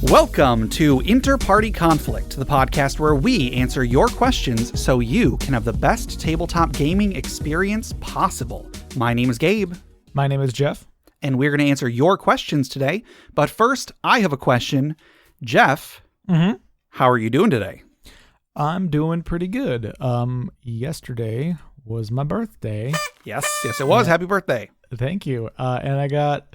Welcome to InterPartyConflict, the podcast where we answer your questions so you can have the best tabletop gaming experience possible. My name is Gabe. My name is Jeff. And we're going to answer your questions today. But first, I have a question. Jeff, how are you doing today? I'm doing pretty good. Yesterday was my birthday. Yes, it was. Happy birthday. Thank you. And I got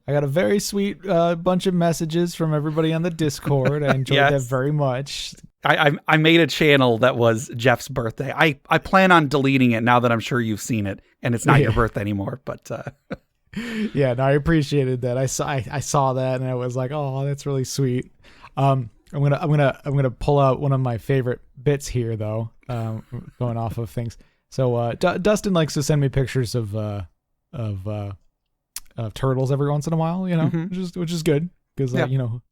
a very sweet bunch of messages from everybody on the Discord. I enjoyed that very much. I made a channel that was Jeff's birthday. I plan on deleting it now that I'm sure you've seen it, and it's not your birthday anymore. But yeah, no, I appreciated that. I saw that, and I was like, oh, that's really sweet. I'm gonna pull out one of my favorite bits here, though. Going off of things. So Dustin likes to send me pictures of turtles every once in a while, you know, which is good because I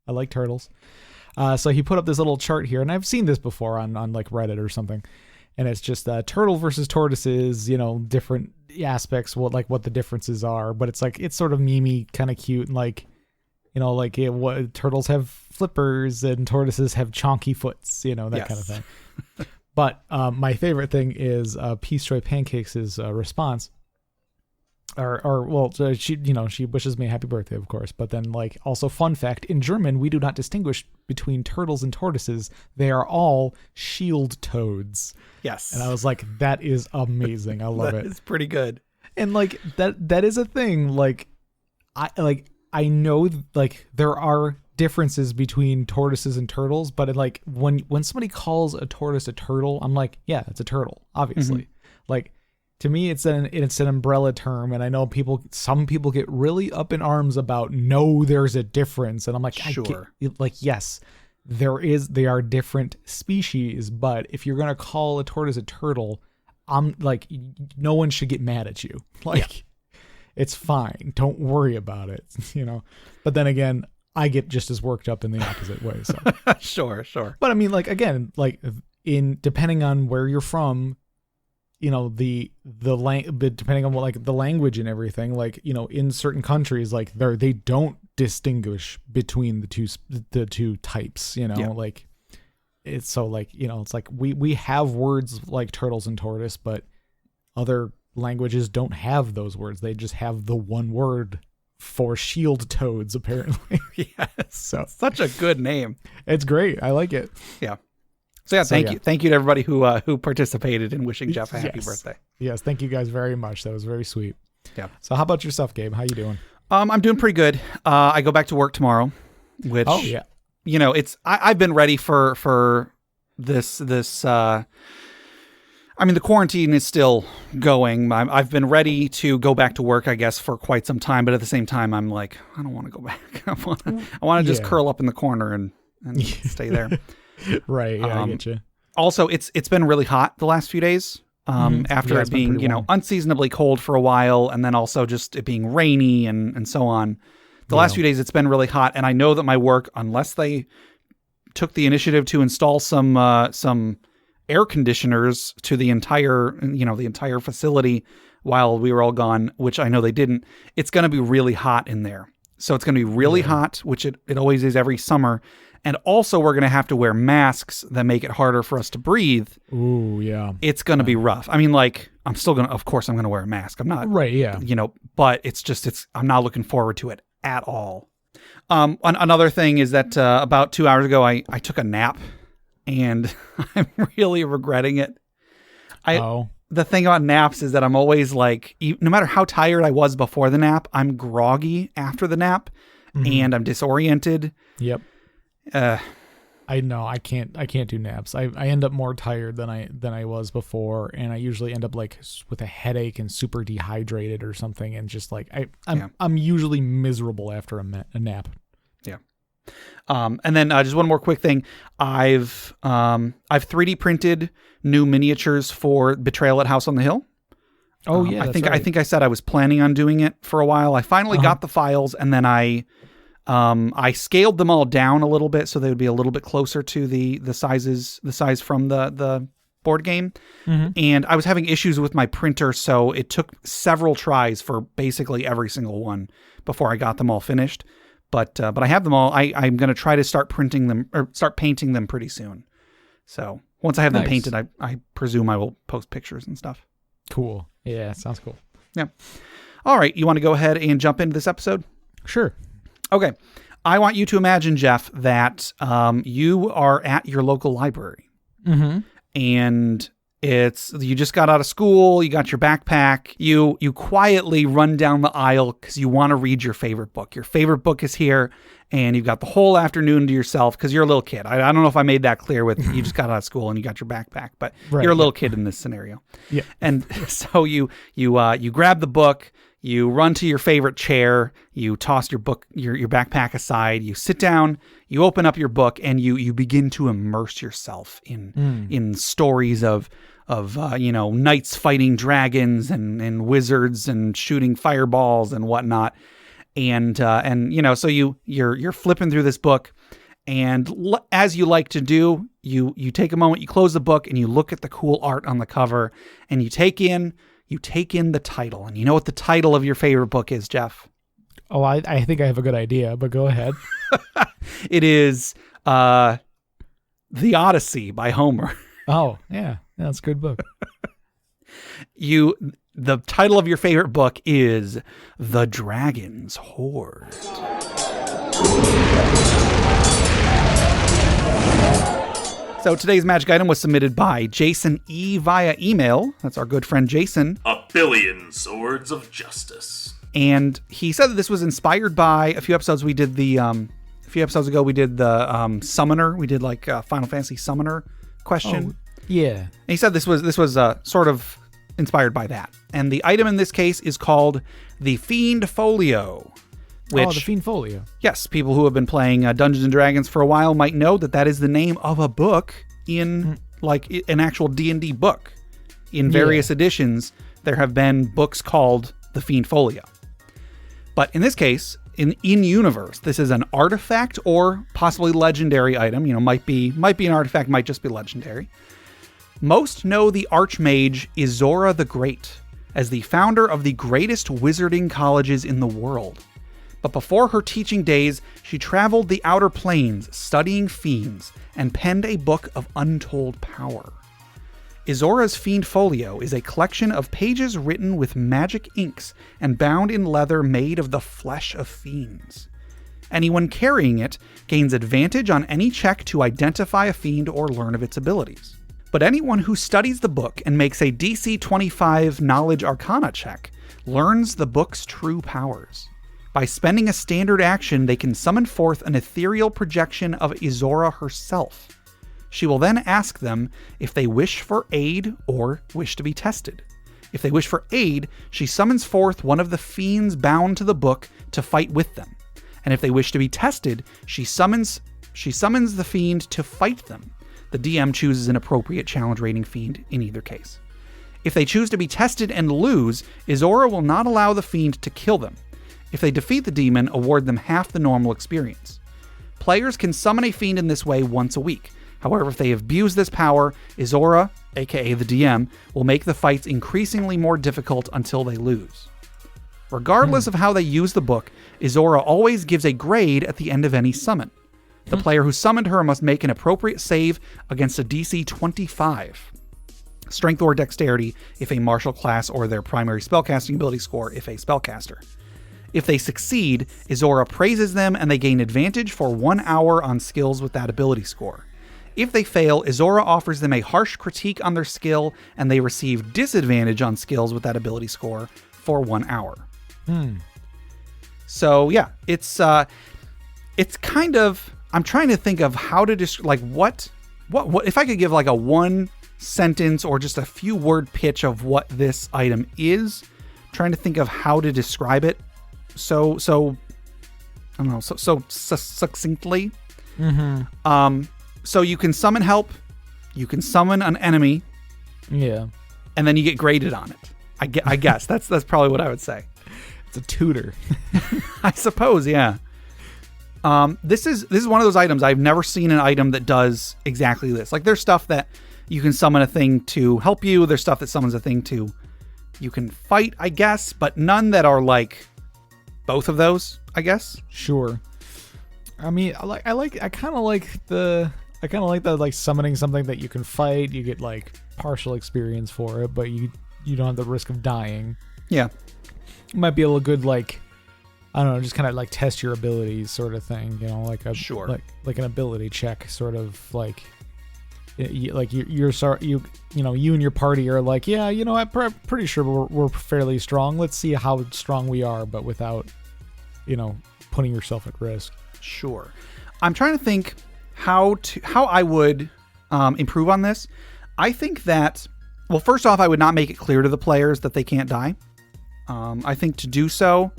like turtles. So he put up this little chart here, and I've seen this before on like Reddit or something, and it's just turtle versus tortoises, different aspects, what the differences are, but it's sort of memey, kind of cute, and what turtles have flippers and tortoises have chonky foots, that kind of thing. But my favorite thing is Peace Joy Pancakes' response. She wishes me a happy birthday, of course. But then, also fun fact, in German, we do not distinguish between turtles and tortoises. They are all shield toads. Yes. And I was like, that is amazing. I love it. It's pretty good. And that is a thing. I know there are differences between tortoises and turtles, but when somebody calls a tortoise a turtle, I'm like, yeah, it's a turtle, obviously. To me, it's an umbrella term, and I know some people get really up in arms about no, there's a difference, and I'm like, sure, yes, they are different species, but if you're gonna call a tortoise a turtle, I'm like, no one should get mad at you. It's fine, don't worry about it, But then again, I get just as worked up in the opposite way. So sure. But I mean, depending on where you're from. Depending on the language and everything, in certain countries, they don't distinguish between the two types, it's so it's like we have words like turtles and tortoise, but other languages don't have those words. They just have the one word for shield toads, apparently. Yes. So such a good name. It's great. I like it. Yeah. So thank you. Thank you to everybody who participated in wishing Jeff a happy birthday. Yes, thank you guys very much. That was very sweet. Yeah. So how about yourself, Gabe? How you doing? I'm doing pretty good. I go back to work tomorrow, which I've been ready for this. The quarantine is still going. I've been ready to go back to work, I guess, for quite some time. But at the same time, I'm like, I don't want to go back. I want to just curl up in the corner and stay there. Right. Yeah, I get you. Also, it's been really hot the last few days. After it being, unseasonably cold for a while, and then also just it being rainy and so on. The last few days, it's been really hot, and I know that my work, unless they took the initiative to install some air conditioners to the entire facility while we were all gone, which I know they didn't, it's going to be really hot in there. So it's going to be really hot, which it always is every summer. And also, we're going to have to wear masks that make it harder for us to breathe. Ooh, yeah. It's going to be rough. I mean, I'm still going to, of course, I'm going to wear a mask. I'm not. Right, yeah. But I'm not looking forward to it at all. Another thing is that about 2 hours ago, I took a nap, and I'm really regretting it. The thing about naps is that I'm always no matter how tired I was before the nap, I'm groggy after the nap, and I'm disoriented. Yep. I know I can't do naps. I end up more tired than I was before, and I usually end up with a headache and super dehydrated or something, and just I'm usually miserable after a nap. Yeah. And then just one more quick thing. I've 3D printed new miniatures for Betrayal at House on the Hill. Oh yeah, I think I said I was planning on doing it for a while. I finally got the files, and then I scaled them all down a little bit so they would be a little bit closer to the size from the board game. And I was having issues with my printer, so it took several tries for basically every single one before I got them all finished. But I have them all. I'm going to try to start printing them or start painting them pretty soon. So once I have them painted, I presume I will post pictures and stuff. Cool. Yeah, sounds cool. Yeah. All right. You want to go ahead and jump into this episode? Sure. Okay. I want you to imagine, Jeff, that you are at your local library. Mm-hmm. And you just got out of school, you got your backpack, you quietly run down the aisle because you want to read your favorite book. Your favorite book is here, and you've got the whole afternoon to yourself because you're a little kid. I don't know if I made that clear with you just got out of school and you got your backpack, but you're a little kid in this scenario. Yeah. And so you grab the book, you run to your favorite chair, you toss your book, your backpack aside, you sit down, you open up your book, and you begin to immerse yourself in stories of knights fighting dragons and wizards and shooting fireballs and whatnot. And so you're flipping through this book, and as you like to do, you take a moment, you close the book, and you look at the cool art on the cover, and you take in the title. And you know what the title of your favorite book is, Jeff? Oh, I think I have a good idea, but go ahead. It is The Odyssey by Homer. Oh, yeah. That's a good book. The title of your favorite book is The Dragon's Hoard. So today's magic item was submitted by Jason E. via email. That's our good friend Jason. A billion swords of justice. And he said that this was inspired by a few episodes we did a few episodes ago we did the Summoner. We did like Final Fantasy Summoner question. Oh, yeah. And he said this was sort of inspired by that. And the item in this case is called the Fiend Folio. The Fiend Folio. Yes, people who have been playing Dungeons & Dragons for a while might know that is the name of a book in like an actual D&D book. In various editions, there have been books called the Fiend Folio. But in this case, in universe, this is an artifact or possibly legendary item. Might be an artifact, might just be legendary. Most know the Archmage Izora the Great as the founder of the greatest wizarding colleges in the world. But before her teaching days, she traveled the outer planes studying fiends and penned a book of untold power. Izora's Fiend Folio is a collection of pages written with magic inks and bound in leather made of the flesh of fiends. Anyone carrying it gains advantage on any check to identify a fiend or learn of its abilities. But anyone who studies the book and makes a DC 25 Knowledge Arcana check learns the book's true powers. By spending a standard action, they can summon forth an ethereal projection of Izora herself. She will then ask them if they wish for aid or wish to be tested. If they wish for aid, she summons forth one of the fiends bound to the book to fight with them. And if they wish to be tested, she summons the fiend to fight them. The DM chooses an appropriate challenge rating fiend in either case. If they choose to be tested and lose, Izora will not allow the fiend to kill them. If they defeat the demon, award them half the normal experience. Players can summon a fiend in this way once a week. However, if they abuse this power, Izora, aka the DM, will make the fights increasingly more difficult until they lose. Regardless of how they use the book, Izora always gives a grade at the end of any summon. The player who summoned her must make an appropriate save against a DC 25. Strength or dexterity if a martial class or their primary spellcasting ability score if a spellcaster. If they succeed, Izora praises them and they gain advantage for 1 hour on skills with that ability score. If they fail, Izora offers them a harsh critique on their skill and they receive disadvantage on skills with that ability score for 1 hour. So yeah, it's kind of, I'm trying to think of how to just like what if I could give like a one sentence or just a few word pitch of what this item is. I'm trying to think of how to describe it. So I don't know, so succinctly. So you can summon help, you can summon an enemy, and then you get graded on it. I guess that's probably what I would say. It's a tutor. I suppose, yeah. This is one of those items I've never seen an item that does exactly this. Like there's stuff that you can summon a thing to help you. There's stuff that summons a thing to you can fight, I guess, but none that are like both of those, I guess. Sure. I mean, I kind of like the like summoning something that you can fight. You get like partial experience for it, but you don't have the risk of dying. Yeah. It might be a little good, like, I don't know, just kind of like test your abilities sort of thing, you know, like like an ability check sort of like you and your party are like, yeah, you know, I'm pretty sure we're fairly strong. Let's see how strong we are, but without, you know, putting yourself at risk. Sure. I'm trying to think how I would improve on this. I think that, well, first off, I would not make it clear to the players that they can't die. I think to do so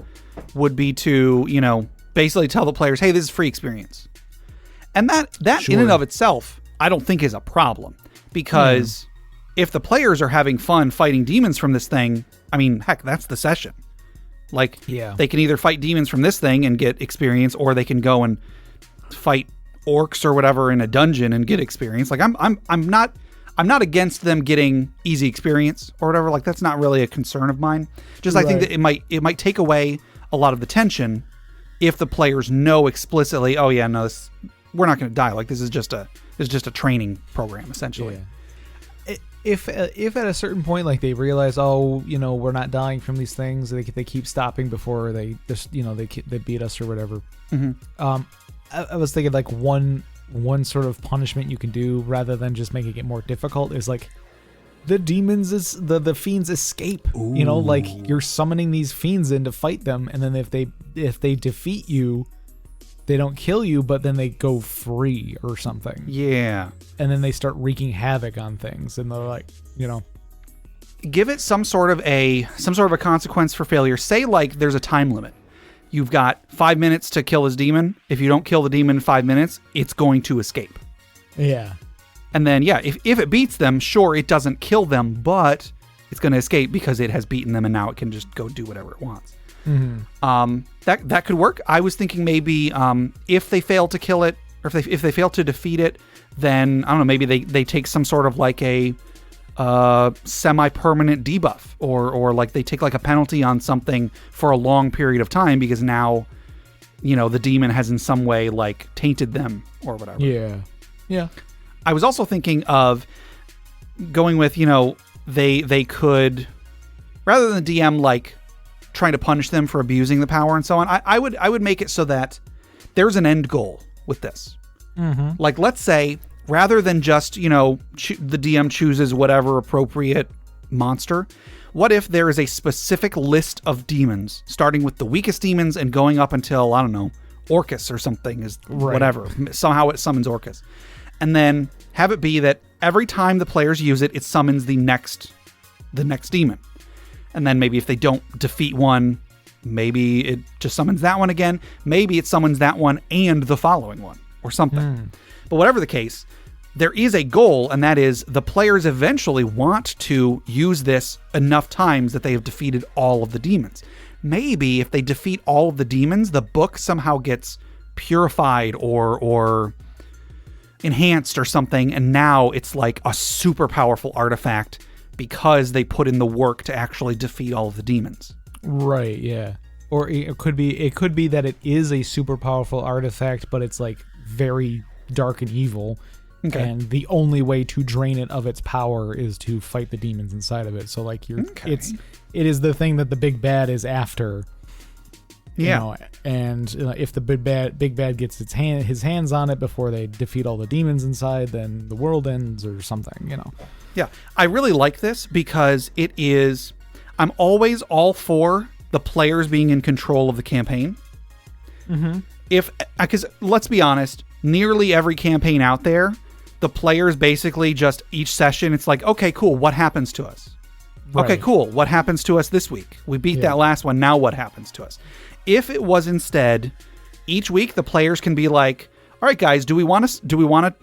would be to, you know, basically tell the players, hey, this is free experience. And that Sure. in and of itself, I don't think is a problem, because if the players are having fun fighting demons from this thing, I mean, heck, that's the session. Like, they can either fight demons from this thing and get experience, or they can go and fight orcs or whatever in a dungeon and get experience. Like, I'm not against them getting easy experience or whatever. Like, that's not really a concern of mine. Just I think that it might take away a lot of the tension if the players know explicitly, oh yeah, no, we're not going to die. Like, this is just a training program essentially. Yeah. If at a certain point, like, they realize, oh, you know, we're not dying from these things, they keep stopping before they just, you know, they beat us or whatever. Mm-hmm. I was thinking like one sort of punishment you can do rather than just making it more difficult is like the demons the fiends escape. Ooh. You know, like, you're summoning these fiends in to fight them, and then if they defeat you, they don't kill you, but then they go free or something. Yeah. And then they start wreaking havoc on things, and they're like, you know, give it some sort of a consequence for failure. Say, like, there's a time limit. You've got 5 minutes to kill this demon. If you don't kill the demon in 5 minutes, it's going to escape. Yeah. And then, yeah, if it beats them, sure, it doesn't kill them, but it's going to escape because it has beaten them, and now it can just go do whatever it wants. Mm-hmm. That could work. I was thinking maybe if they fail to kill it, or if they fail to defeat it, then, I don't know, maybe they take some sort of like a semi-permanent debuff, or like they take like a penalty on something for a long period of time because now, you know, the demon has in some way like tainted them or whatever. Yeah. I was also thinking of going with, you know, they could, rather than the DM like trying to punish them for abusing the power and so on, I would make it so that there's an end goal with this. Mm-hmm. Like, let's say, rather than just, you know, the DM chooses whatever appropriate monster, what if there is a specific list of demons, starting with the weakest demons and going up until, I don't know, Orcus or something, is whatever. Somehow it summons Orcus. And then have it be that every time the players use it, it summons the next demon. And then maybe if they don't defeat one, maybe it just summons that one again. Maybe it summons that one and the following one or something. But whatever the case, there is a goal, and that is the players eventually want to use this enough times that they have defeated all of the demons. Maybe if they defeat all of the demons, the book somehow gets purified or enhanced or something, and now it's like a super powerful artifact because they put in the work to actually defeat all of the demons. Right, yeah. Or it could be that it is a super powerful artifact, but it's like very dark and evil. Okay. And the only way to drain it of its power is to fight the demons inside of it. So like it is the thing that the big bad is after. You know, and if the big bad gets his hands on it before they defeat all the demons inside, then the world ends or something, you know. Yeah, I really like this because I'm always all for the players being in control of the campaign. Mm-hmm. Because let's be honest, nearly every campaign out there, the players basically just each session, it's like, okay, cool, what happens to us? Right. Okay, cool, what happens to us this week? We beat that last one, now what happens to us? If it was instead, each week the players can be like, all right, guys, do we want to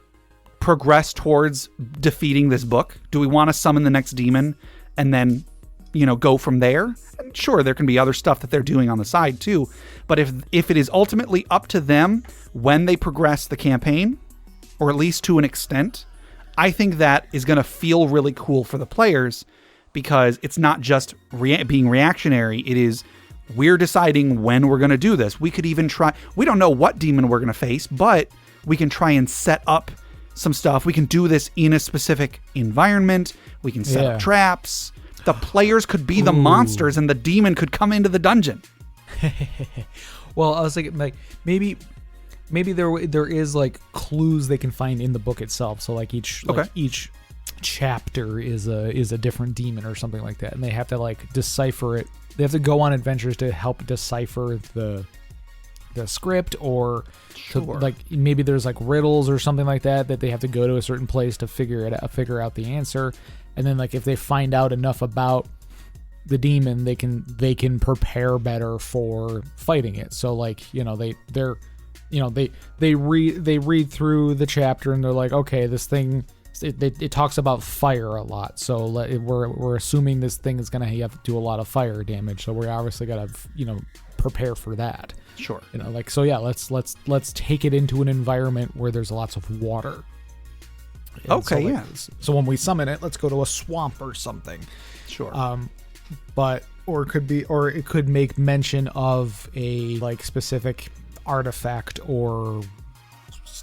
progress towards defeating this book? Do we want to summon the next demon and then, you know, go from there? And sure, there can be other stuff that they're doing on the side too, but if it is ultimately up to them when they progress the campaign, or at least to an extent, I think that is going to feel really cool for the players, because it's not just being reactionary, it is we're deciding when we're going to do this. We could even try, we don't know what demon we're going to face, but we can try and set up some stuff. We can do this in a specific environment. We can set up traps. The players could be the monsters and the demon could come into the dungeon. Well, I was thinking like maybe there is like clues they can find in the book itself. So like each chapter is a different demon or something like that, and they have to like decipher it. They have to go on adventures to help decipher the script, or to, like maybe there's like riddles or something like that they have to go to a certain place to figure out the answer. And then like if they find out enough about the demon, they can prepare better for fighting it. So like, they read through the chapter and they're like, okay, this thing it talks about fire a lot, so we're assuming this thing is gonna have to do a lot of fire damage, so we're obviously gotta prepare for that. Sure. Let's take it into an environment where there's lots of water. And so when we summon it, let's go to a swamp or something. Sure. It could make mention of a like specific artifact or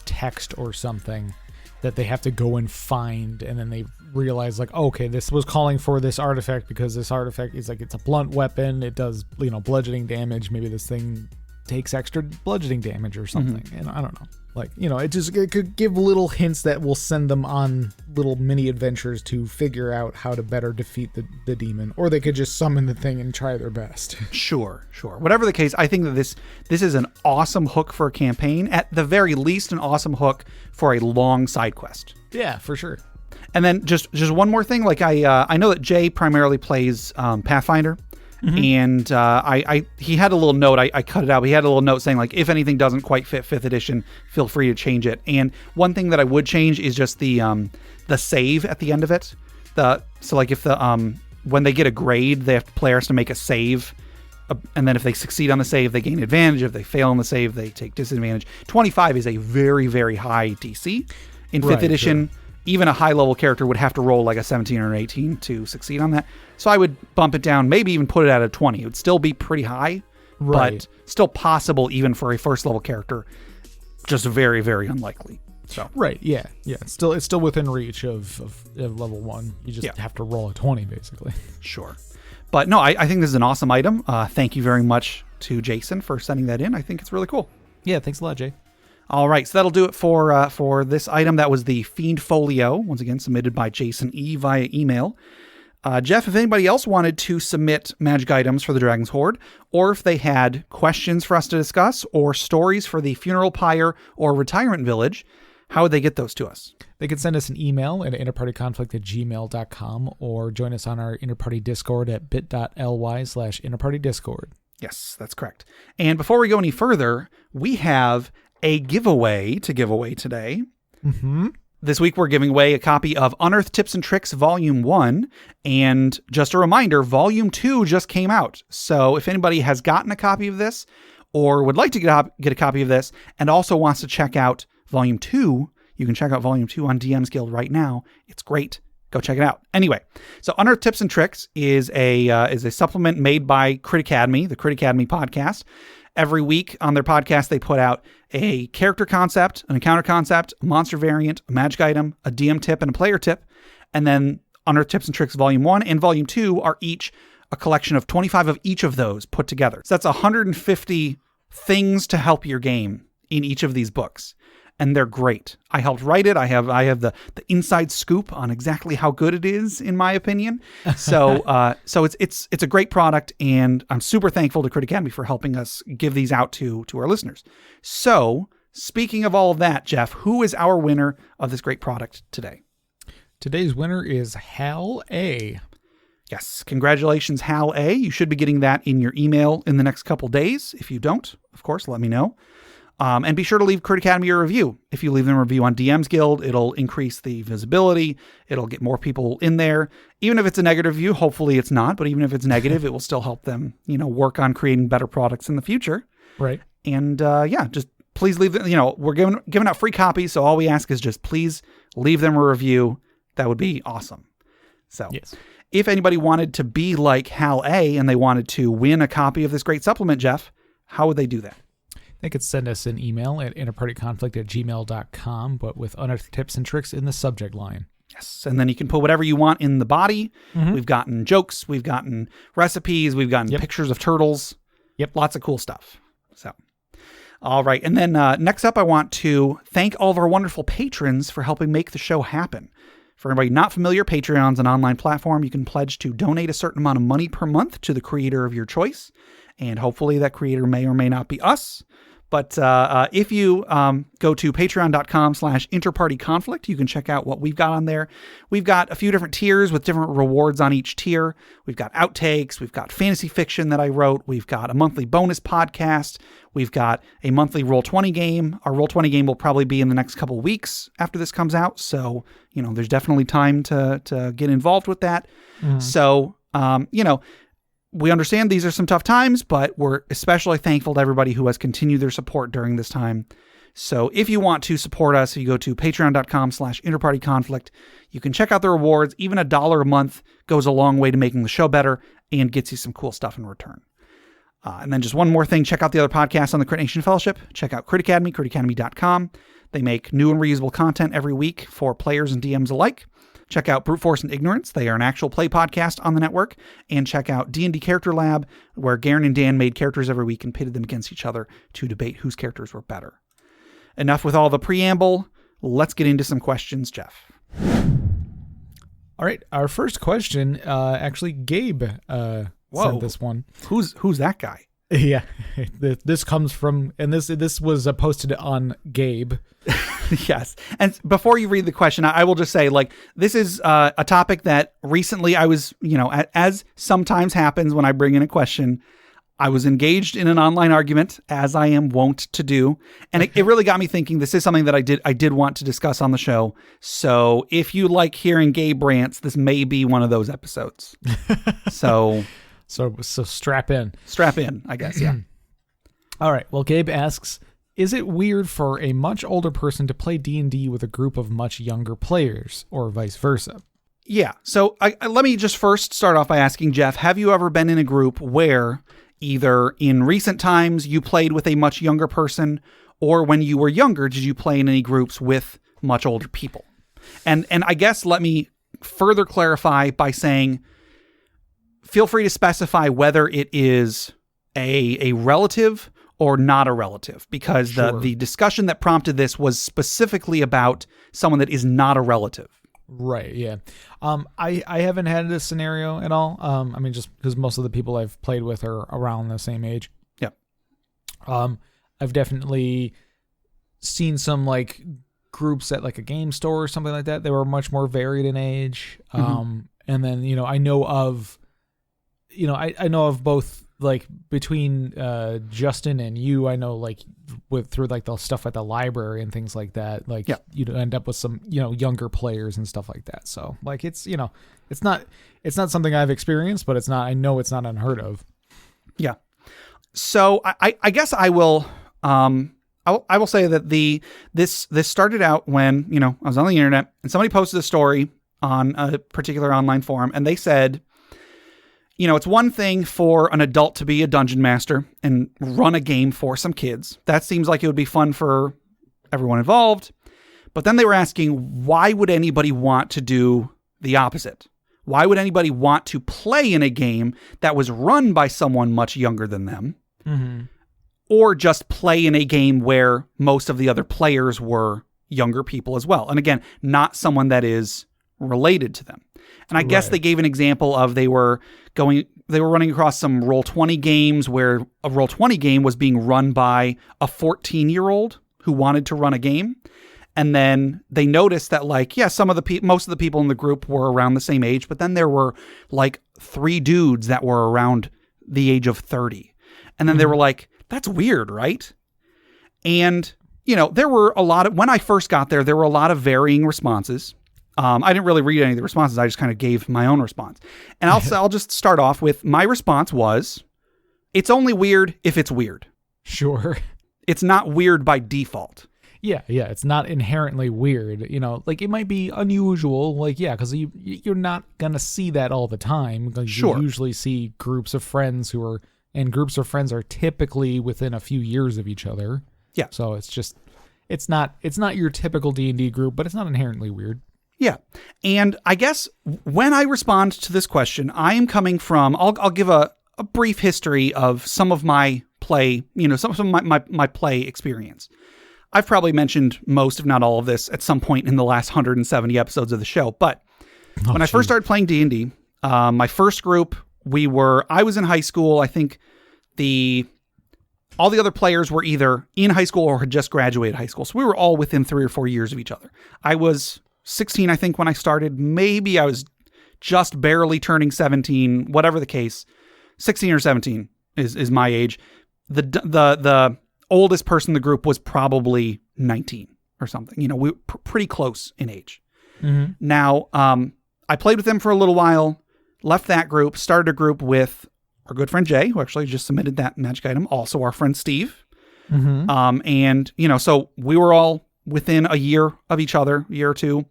text or something that they have to go and find, and then they realize like, okay, this was calling for this artifact because this artifact is like, it's a blunt weapon, it does bludgeoning damage, maybe this thing takes extra bludgeoning damage or something. And I don't know, like, it could give little hints that will send them on little mini adventures to figure out how to better defeat the demon, or they could just summon the thing and try their best. Sure. Whatever the case, I think that this is an awesome hook for a campaign, at the very least an awesome hook for a long side quest. Yeah, for sure. And then just one more thing, like I know that Jay primarily plays Pathfinder. And he had a little note, I cut it out, but he had a little note saying like, if anything doesn't quite fit 5th edition, feel free to change it. And one thing that I would change is just the save at the end of it. So like if when they get a grade, they have players to make a save, and then if they succeed on the save, they gain advantage. If they fail on the save, they take disadvantage. 25 is a very, very high DC. In 5th edition, even a high-level character would have to roll like a 17 or an 18 to succeed on that. So I would bump it down, maybe even put it at a 20. It would still be pretty high, but still possible even for a first-level character. Just very, very unlikely. So yeah. It's still within reach of level 1. You just have to roll a 20, basically. Sure. But no, I think this is an awesome item. Thank you very much to Jason for sending that in. I think it's really cool. Yeah, thanks a lot, Jay. All right, so that'll do it for this item. That was the Fiend Folio, once again submitted by Jason E. via email. Jeff, if anybody else wanted to submit magic items for the Dragon's Hoard, or if they had questions for us to discuss, or stories for the funeral pyre or retirement village, how would they get those to us? They could send us an email at interpartyconflict@gmail.com, or join us on our Interparty Discord at bit.ly/interpartydiscord. Yes, that's correct. And before we go any further, we have a giveaway to give away today. This week we're giving away a copy of Unearthed Tips and Tricks Volume 1, and just a reminder, Volume 2 just came out. So if anybody has gotten a copy of this, or would like to get a copy of this, and also wants to check out Volume 2, you can check out Volume 2 on DM's Guild right now. It's great. Go check it out. Anyway, so Unearthed Tips and Tricks is a supplement made by Crit Academy, the Crit Academy podcast. Every week on their podcast, they put out a character concept, an encounter concept, a monster variant, a magic item, a DM tip, and a player tip. And then Unearthed Tips and Tricks Volume 1 and Volume 2 are each a collection of 25 of each of those put together. So that's 150 things to help your game in each of these books. And they're great. I helped write it. I have the inside scoop on exactly how good it is, in my opinion. So it's a great product, and I'm super thankful to Crit Academy for helping us give these out to our listeners. So speaking of all of that, Jeff, who is our winner of this great product today? Today's winner is Hal A. Yes, congratulations, Hal A. You should be getting that in your email in the next couple days. If you don't, of course, let me know. And be sure to leave Crit Academy a review. If you leave them a review on DM's Guild, it'll increase the visibility. It'll get more people in there. Even if it's a negative review, hopefully it's not, but even if it's negative, it will still help them, work on creating better products in the future. Right. And just please leave them, we're giving out free copies. So all we ask is just please leave them a review. That would be awesome. So yes. If anybody wanted to be like Hal A and they wanted to win a copy of this great supplement, Jeff, how would they do that? They could send us an email at interpartyconflict@gmail.com, but with unearthed tips and tricks in the subject line. Yes. And then you can put whatever you want in the body. We've gotten jokes. We've gotten recipes. We've gotten pictures of turtles. Yep. Lots of cool stuff. So, all right. And then next up, I want to thank all of our wonderful patrons for helping make the show happen. For anybody not familiar, Patreon's an online platform. You can pledge to donate a certain amount of money per month to the creator of your choice. And hopefully that creator may or may not be us. But if you go to patreon.com/InterPartyConflict, you can check out what we've got on there. We've got a few different tiers with different rewards on each tier. We've got outtakes. We've got fantasy fiction that I wrote. We've got a monthly bonus podcast. We've got a monthly Roll20 game. Our Roll20 game will probably be in the next couple weeks after this comes out. So, there's definitely time to get involved with that. So, we understand these are some tough times, but we're especially thankful to everybody who has continued their support during this time. So if you want to support us, you go to patreon.com/interpartyconflict. You can check out the rewards. Even $1 a month goes a long way to making the show better and gets you some cool stuff in return. And then just one more thing, check out the other podcasts on the Crit Nation Fellowship. Check out Crit Academy, critacademy.com. They make new and reusable content every week for players and DMs alike. Check out Brute Force and Ignorance. They are an actual play podcast on the network. And check out D&D Character Lab, where Garen and Dan made characters every week and pitted them against each other to debate whose characters were better. Enough with all the preamble. Let's get into some questions, Jeff. All right. Our first question, actually, Gabe sent this one. Who's that guy? Yeah. This comes from, and this was posted on Gabe. Yes. And before you read the question, I will just say, this is a topic that recently I was, as sometimes happens when I bring in a question, I was engaged in an online argument, as I am wont to do. And it really got me thinking, this is something that I did want to discuss on the show. So if you like hearing Gabe rants, this may be one of those episodes. So strap in. Strap in, I guess. Yeah. All right. Well, Gabe asks, is it weird for a much older person to play D&D with a group of much younger players, or vice versa? Yeah. So let me just first start off by asking Jeff, have you ever been in a group where either in recent times you played with a much younger person, or when you were younger, did you play in any groups with much older people? And I guess let me further clarify by saying, feel free to specify whether it is a relative or not a relative, because the discussion that prompted this was specifically about someone that is not a relative. Right. Yeah. I haven't had this scenario at all. Just because most of the people I've played with are around the same age. Yeah. I've definitely seen some groups at a game store or something like that. They were much more varied in age. And then, I know of both, between Justin and you, I know through the stuff at the library and things like that, you'd end up with some younger players and stuff like that. So it's it's not something I've experienced, but I know it's not unheard of. Yeah. So I guess I will say that this started out when I was on the internet and somebody posted a story on a particular online forum, and they said, it's one thing for an adult to be a dungeon master and run a game for some kids. That seems like it would be fun for everyone involved. But then they were asking, why would anybody want to do the opposite? Why would anybody want to play in a game that was run by someone much younger than them? Mm-hmm. Or just play in a game where most of the other players were younger people as well? And again, not someone that is related to them. And I guess they gave an example of they were running across some Roll20 games where a Roll20 game was being run by a 14-year-old who wanted to run a game. And then they noticed that most of the people in the group were around the same age, but then there were 3 dudes that were around the age of 30. And then they were like, that's weird, right? And, there were when I first got there were a lot of varying responses. I didn't really read any of the responses. I just kind of gave my own response. And I'll just start off with my response was, it's only weird if it's weird. Sure. It's not weird by default. Yeah, it's not inherently weird, like it might be unusual, like, yeah, because you're not gonna see that all the time. Like, Sure. You usually see groups of friends and groups of friends are typically within a few years of each other. Yeah. So it's not your typical D&D group, but it's not inherently weird. Yeah. And I guess when I respond to this question, I am coming from, I'll give a brief history of some of my play, some of my play experience. I've probably mentioned most, if not all of this, at some point in the last 170 episodes of the show. But when I first started playing D&D, my first group, I was in high school. I think all the other players were either in high school or had just graduated high school. So we were all within 3 or 4 years of each other. I was 16, I think, when I started. Maybe I was just barely turning 17, whatever the case. 16 or 17 is my age. The oldest person in the group was probably 19 or something. We were pretty close in age. Mm-hmm. Now, I played with them for a little while, left that group, started a group with our good friend Jay, who actually just submitted that magic item. Also our friend Steve. Mm-hmm. And, so we were all within a year of each other, a year or two.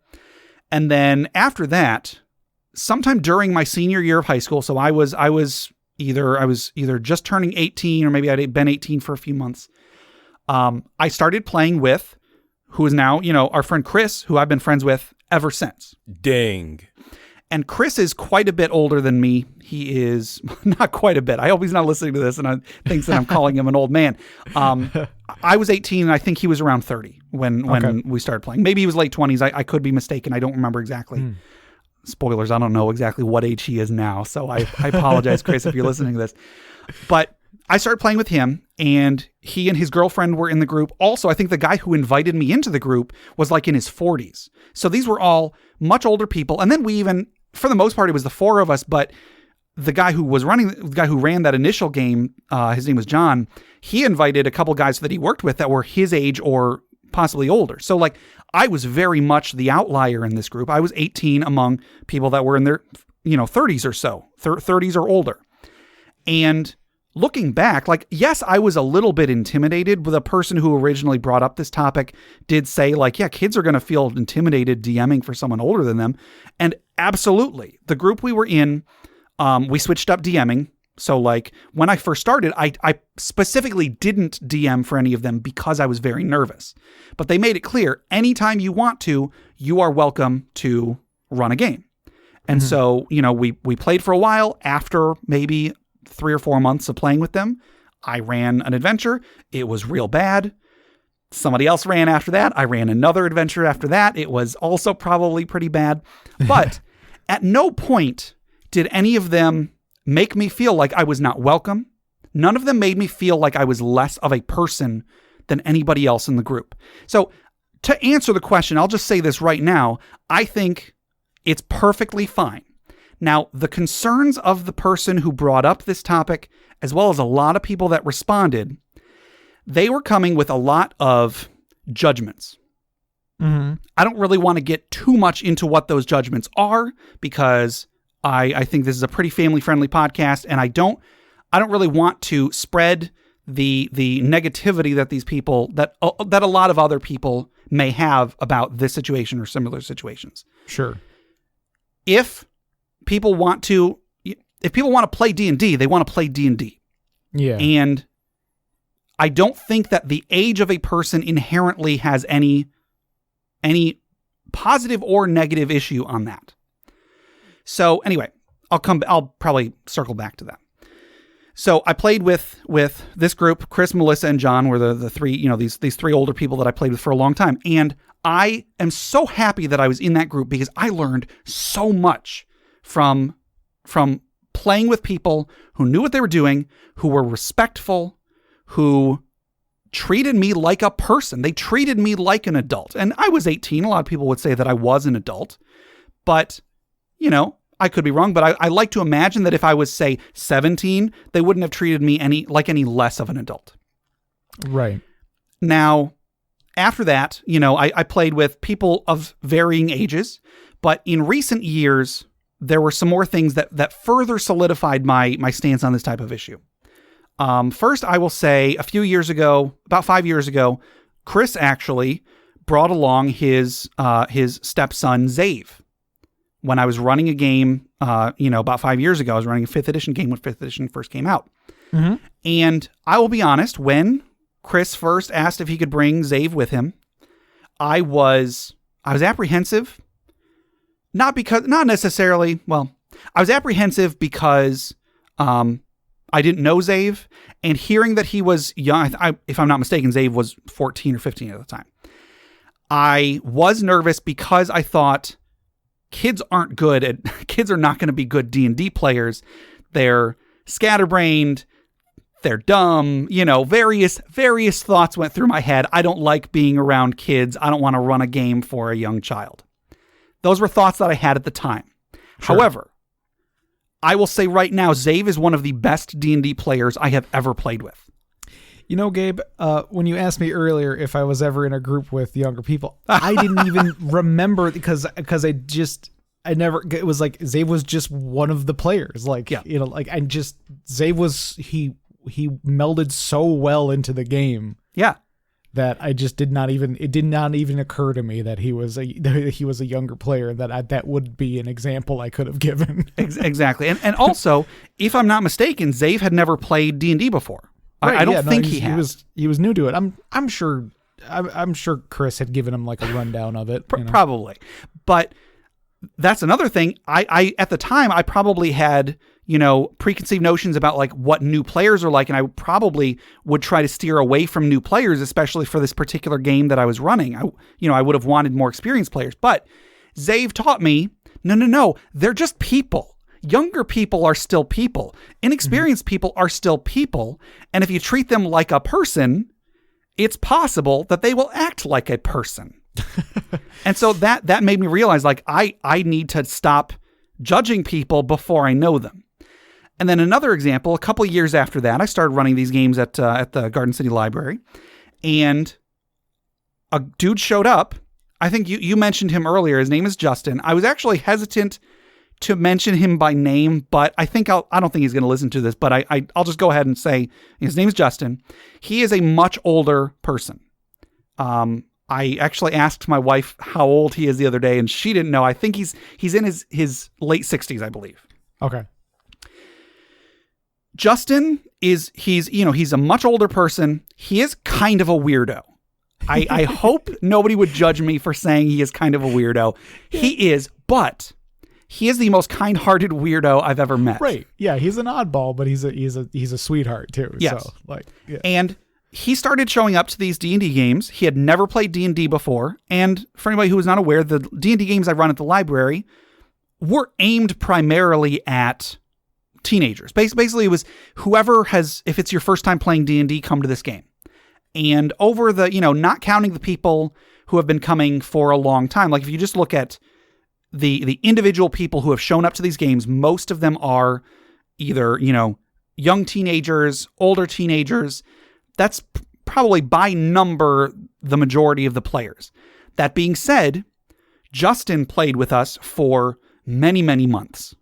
And then after that, sometime during my senior year of high school, so I was either just turning 18 or maybe I'd been 18 for a few months. I started playing with who is now, our friend Chris, who I've been friends with ever since. Dang. And Chris is quite a bit older than me. He is not quite a bit. I hope he's not listening to this and thinks that I'm calling him an old man. I was 18 and I think he was around 30 when we started playing. Maybe he was late 20s. I could be mistaken. I don't remember exactly. Spoilers, I don't know exactly what age he is now. So I apologize, Chris, if you're listening to this. But I started playing with him, and he and his girlfriend were in the group. Also, I think the guy who invited me into the group was like in his 40s. So these were all much older people. And then we even, for the most part, it was the 4 of us, but the guy who ran that initial game, his name was John, he invited a couple guys that he worked with that were his age or possibly older. So like I was very much the outlier in this group. I was 18 among people that were in their, 30s or so, 30s or older. And looking back, like, yes, I was a little bit intimidated, but the person who originally brought up this topic did say like, yeah, kids are going to feel intimidated DMing for someone older than them. And absolutely, the group we were in, we switched up DMing. So like when I first started, I specifically didn't DM for any of them because I was very nervous. But they made it clear, anytime you want to, you are welcome to run a game. And so, we played for a while. After maybe 3 or 4 months of playing with them, I ran an adventure. It was real bad. Somebody else ran after that. I ran another adventure after that. It was also probably pretty bad. But at no point did any of them make me feel like I was not welcome. None of them made me feel like I was less of a person than anybody else in the group. So to answer the question, I'll just say this right now. I think it's perfectly fine. Now, the concerns of the person who brought up this topic, as well as a lot of people that responded, they were coming with a lot of judgments. Mm-hmm. I don't really want to get too much into what those judgments are because I think this is a pretty family-friendly podcast, and I don't really want to spread the negativity that these people, that a lot of other people may have about this situation or similar situations. Sure. If people want to play D&D, they want to play D&D. Yeah. And I don't think that the age of a person inherently has any positive or negative issue on that. So anyway, I'll probably circle back to that. So I played with this group. Chris, Melissa, and John were the three, these 3 older people that I played with for a long time. And I am so happy that I was in that group because I learned so much from playing with people who knew what they were doing, who were respectful, who treated me like a person. They treated me like an adult. And I was 18. A lot of people would say that I was an adult, but I could be wrong, but I like to imagine that if I was, say, 17, they wouldn't have treated me any less of an adult. Right. Now, after that, I played with people of varying ages, but in recent years, there were some more things that further solidified my stance on this type of issue. First, I will say about 5 years ago, Chris actually brought along his stepson, Zave. When I was running a game, about 5 years ago, I was running a 5th edition game when 5th edition first came out. Mm-hmm. And I will be honest, when Chris first asked if he could bring Zave with him, I was apprehensive. I was apprehensive because I didn't know Zave, and hearing that he was young, if I'm not mistaken, Zave was 14 or 15 at the time. I was nervous because I thought kids are not going to be good D&D players. They're scatterbrained. They're dumb. Various thoughts went through my head. I don't like being around kids. I don't want to run a game for a young child. Those were thoughts that I had at the time. Sure. However, I will say right now, Zave is one of the best D&D players I have ever played with. Gabe, when you asked me earlier if I was ever in a group with younger people, I didn't even remember because it was like Zave was just one of the players. Zave was, he melded so well into the game. Yeah. That it did not even occur to me that he was a younger player, that would be an example I could have given. Exactly. And also, if I'm not mistaken, Zave had never played D&D before. Right, I don't think he has. He was new to it. I'm sure Chris had given him like a rundown of it. Probably. But that's another thing. I at the time I probably had, preconceived notions about like what new players are like, and I probably would try to steer away from new players, especially for this particular game that I was running. I would have wanted more experienced players. But Zave taught me, no, they're just people. Younger people are still people. Inexperienced people are still people. And if you treat them like a person, it's possible that they will act like a person. And so that made me realize, like, I need to stop judging people before I know them. And then another example, a couple of years after that, I started running these games at the Garden City Library. And a dude showed up. I think you mentioned him earlier. His name is Justin. I was actually hesitant to mention him by name, but I don't think he's going to listen to this, but I'll just go ahead and say his name is Justin. He is a much older person. I actually asked my wife how old he is the other day, and she didn't know. I think he's in his late 60s, I believe. Okay. Justin he's a much older person. He is kind of a weirdo. I hope nobody would judge me for saying he is kind of a weirdo. He is, but he is the most kind-hearted weirdo I've ever met. Right. Yeah, he's an oddball, but he's a sweetheart too. Yes. So, yeah. And he started showing up to these D&D games. He had never played D&D before. And for anybody who is not aware, the D&D games I run at the library were aimed primarily at teenagers. Basically, it was whoever if it's your first time playing D&D, come to this game. And over the, not counting the people who have been coming for a long time, like if you just look at the individual people who have shown up to these games, most of them are either, young teenagers, older teenagers. That's probably by number the majority of the players. That being said, Justin played with us for many, many months.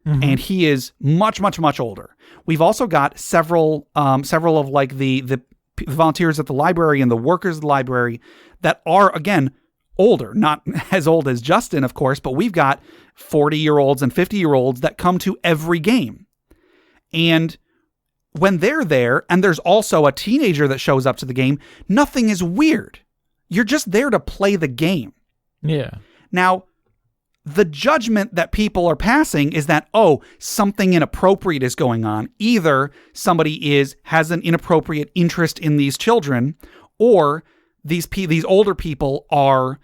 Mm-hmm. And he is much, much, much older. We've also got several of like the volunteers at the library and the workers of the library that are, again, older, not as old as Justin, of course, but we've got 40-year-olds and 50-year-olds that come to every game. And when they're there, and there's also a teenager that shows up to the game, nothing is weird. You're just there to play the game. Yeah. Now, the judgment that people are passing is that, something inappropriate is going on. Either somebody has an inappropriate interest in these children, or these older people are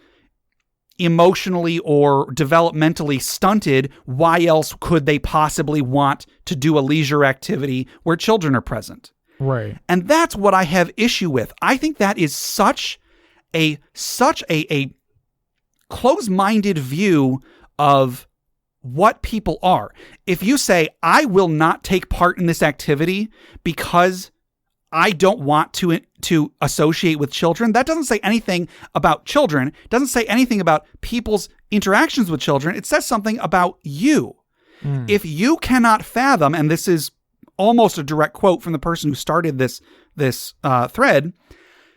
emotionally or developmentally stunted. Why else could they possibly want to do a leisure activity where children are present? Right. And that's what I have issue with. I think that is such a close-minded view of what people are. If you say, I will not take part in this activity because I don't want to associate with children, that doesn't say anything about children. It doesn't say anything about people's interactions with children. It says something about you. If you cannot fathom, and this is almost a direct quote from the person who started this thread,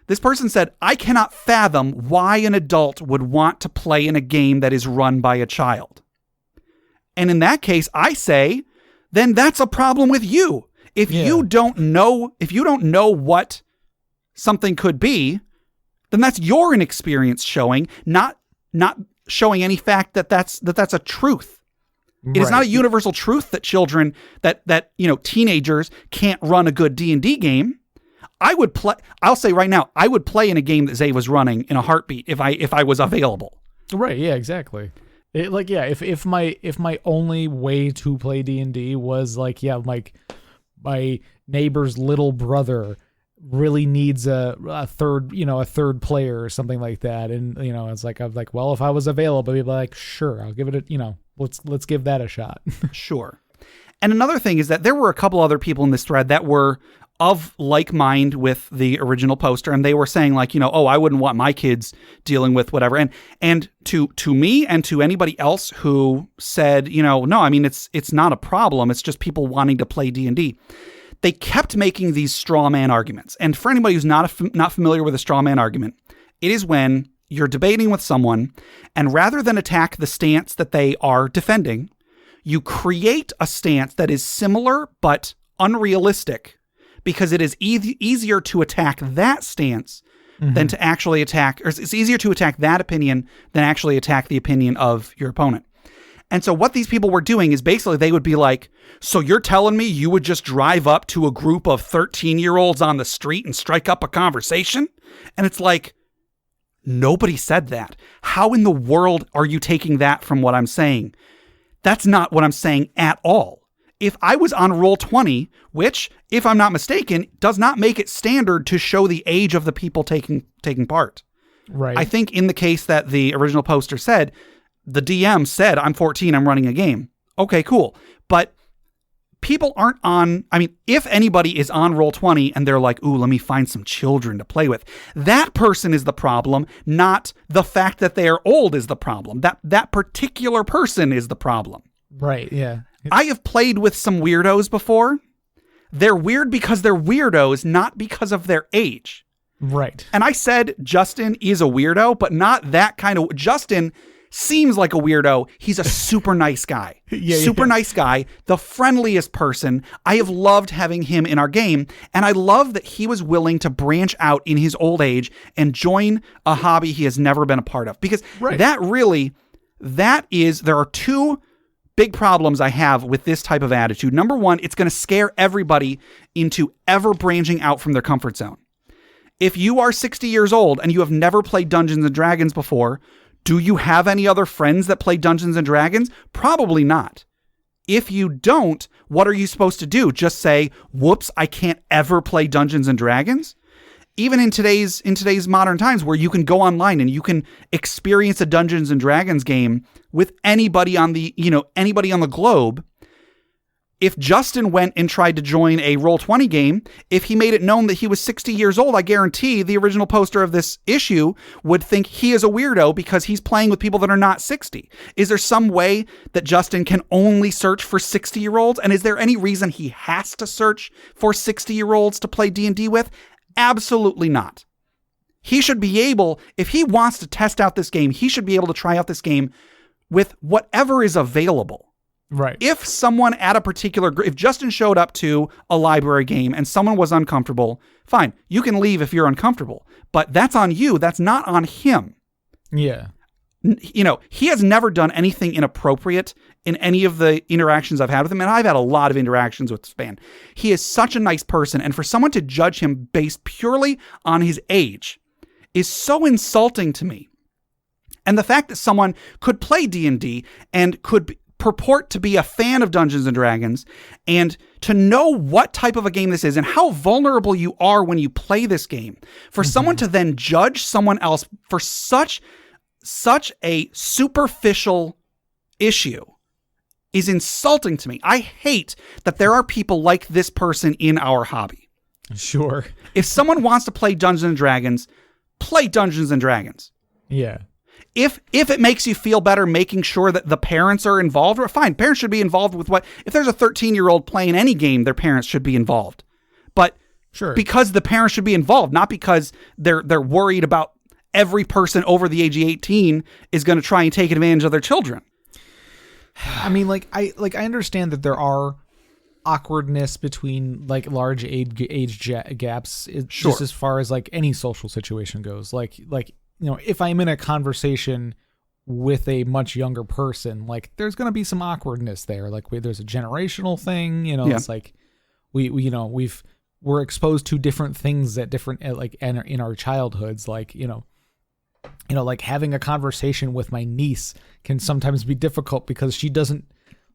This person said, I cannot fathom why an adult would want to play in a game that is run by a child. And in that case, I say, then that's a problem with you. If you don't know what something could be, then that's your inexperience showing, not showing any fact that that's a truth. It is not a universal truth that children, that teenagers can't run a good D&D game. I'll say right now, I would play in a game that Zay was running in a heartbeat if I was available. Right, yeah, exactly. If my only way to play D&D was my neighbor's little brother really needs a third player or something like that, and it's like, I'm like, well, if I was available, I'd be like, sure, I'll give it let's give that a shot. Sure. And another thing is that there were a couple other people in this thread that were of like mind with the original poster, and they were saying like, I wouldn't want my kids dealing with whatever. And to me and to anybody else who said, no, I mean, it's not a problem. It's just people wanting to play D&D. They kept making these straw man arguments. And for anybody who's not familiar with a straw man argument, it is when you're debating with someone, and rather than attack the stance that they are defending, you create a stance that is similar but unrealistic, because it is easier to attack that stance than to actually attack, or it's easier to attack that opinion than actually attack the opinion of your opponent. And so what these people were doing is basically they would be like, so you're telling me you would just drive up to a group of 13-year-olds on the street and strike up a conversation? And it's like, nobody said that. How in the world are you taking that from what I'm saying? That's not what I'm saying at all. If I was on Roll20, which, if I'm not mistaken, does not make it standard to show the age of the people taking part. Right. I think in the case that the original poster said, the DM said, I'm 14, I'm running a game. Okay, cool. But people aren't on, if anybody is on Roll20 and they're like, ooh, let me find some children to play with, that person is the problem, not the fact that they are old is the problem. That particular person is the problem. Right, yeah. I have played with some weirdos before. They're weird because they're weirdos, not because of their age. Right. And I said Justin is a weirdo, but not that kind of... Justin seems like a weirdo. He's a super nice guy. Nice guy. The friendliest person. I have loved having him in our game. And I love that he was willing to branch out in his old age and join a hobby he has never been a part of. Because there are two big problems I have with this type of attitude. Number one, it's going to scare everybody into ever branching out from their comfort zone. If you are 60 years old and you have never played Dungeons & Dragons before, do you have any other friends that play Dungeons & Dragons? Probably not. If you don't, what are you supposed to do? Just say, whoops, I can't ever play Dungeons & Dragons? Even in today's modern times where you can go online and you can experience a Dungeons & Dragons game with anybody on the globe. If Justin went and tried to join a Roll20 game, if he made it known that he was 60 years old, I guarantee the original poster of this issue would think he is a weirdo because he's playing with people that are not 60. Is there some way that Justin can only search for 60-year-olds? And is there any reason he has to search for 60-year-olds to play D&D with? Absolutely not. He should be able, if he wants to test out this game, he should be able to try out this game with whatever is available. Right. If someone at a particular, if Justin showed up to a library game and someone was uncomfortable, fine, you can leave if you're uncomfortable, but that's on you. That's not on him. Yeah. He has never done anything inappropriate in any of the interactions I've had with him. And I've had a lot of interactions with this man. He is such a nice person. And for someone to judge him based purely on his age is so insulting to me. And the fact that someone could play D&D and could purport to be a fan of Dungeons & Dragons and to know what type of a game this is and how vulnerable you are when you play this game, for someone to then judge someone else for such a superficial issue is insulting to me. I hate that there are people like this person in our hobby. Sure. If someone wants to play Dungeons & Dragons, play Dungeons & Dragons. Yeah. If it makes you feel better making sure that the parents are involved, or fine, parents should be involved with if there's a 13-year-old playing any game, their parents should be involved. But Sure. Because the parents should be involved, not because they're worried about every person over the age of 18 is going to try and take advantage of their children. I mean, I understand that there are awkwardness between like large age gaps, just as far as like any social situation goes. Like if I'm in a conversation with a much younger person, like there's going to be some awkwardness there. Like there's a generational thing, it's like we're exposed to different things at different, like in our childhoods, like, like having a conversation with my niece can sometimes be difficult because she doesn't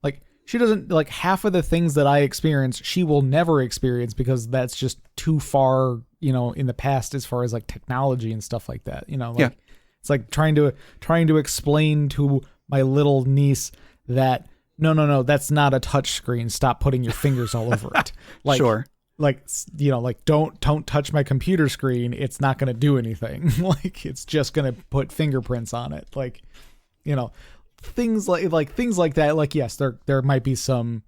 like half of the things that I experience, she will never experience because that's just too far, in the past as far as like technology and stuff like that, It's like trying to explain to my little niece that no, that's not a touch screen. Stop putting your fingers all over it. Like, sure. Like, don't touch my computer screen. It's not going to do anything. Like, it's just going to put fingerprints on it. Like, things like that. Like, yes, there might be some,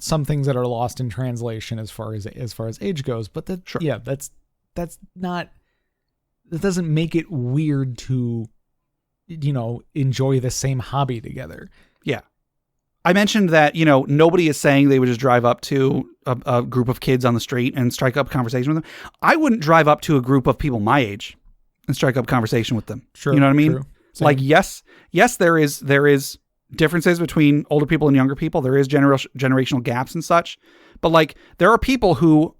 some things that are lost in translation as far as age goes, but that's not, that doesn't make it weird to, enjoy the same hobby together. Yeah. I mentioned that, nobody is saying they would just drive up to a group of kids on the street and strike up conversation with them. I wouldn't drive up to a group of people my age and strike up conversation with them. Sure. You know what I mean? True. Like, yes, there is differences between older people and younger people. There is generational gaps and such. But like, there are people who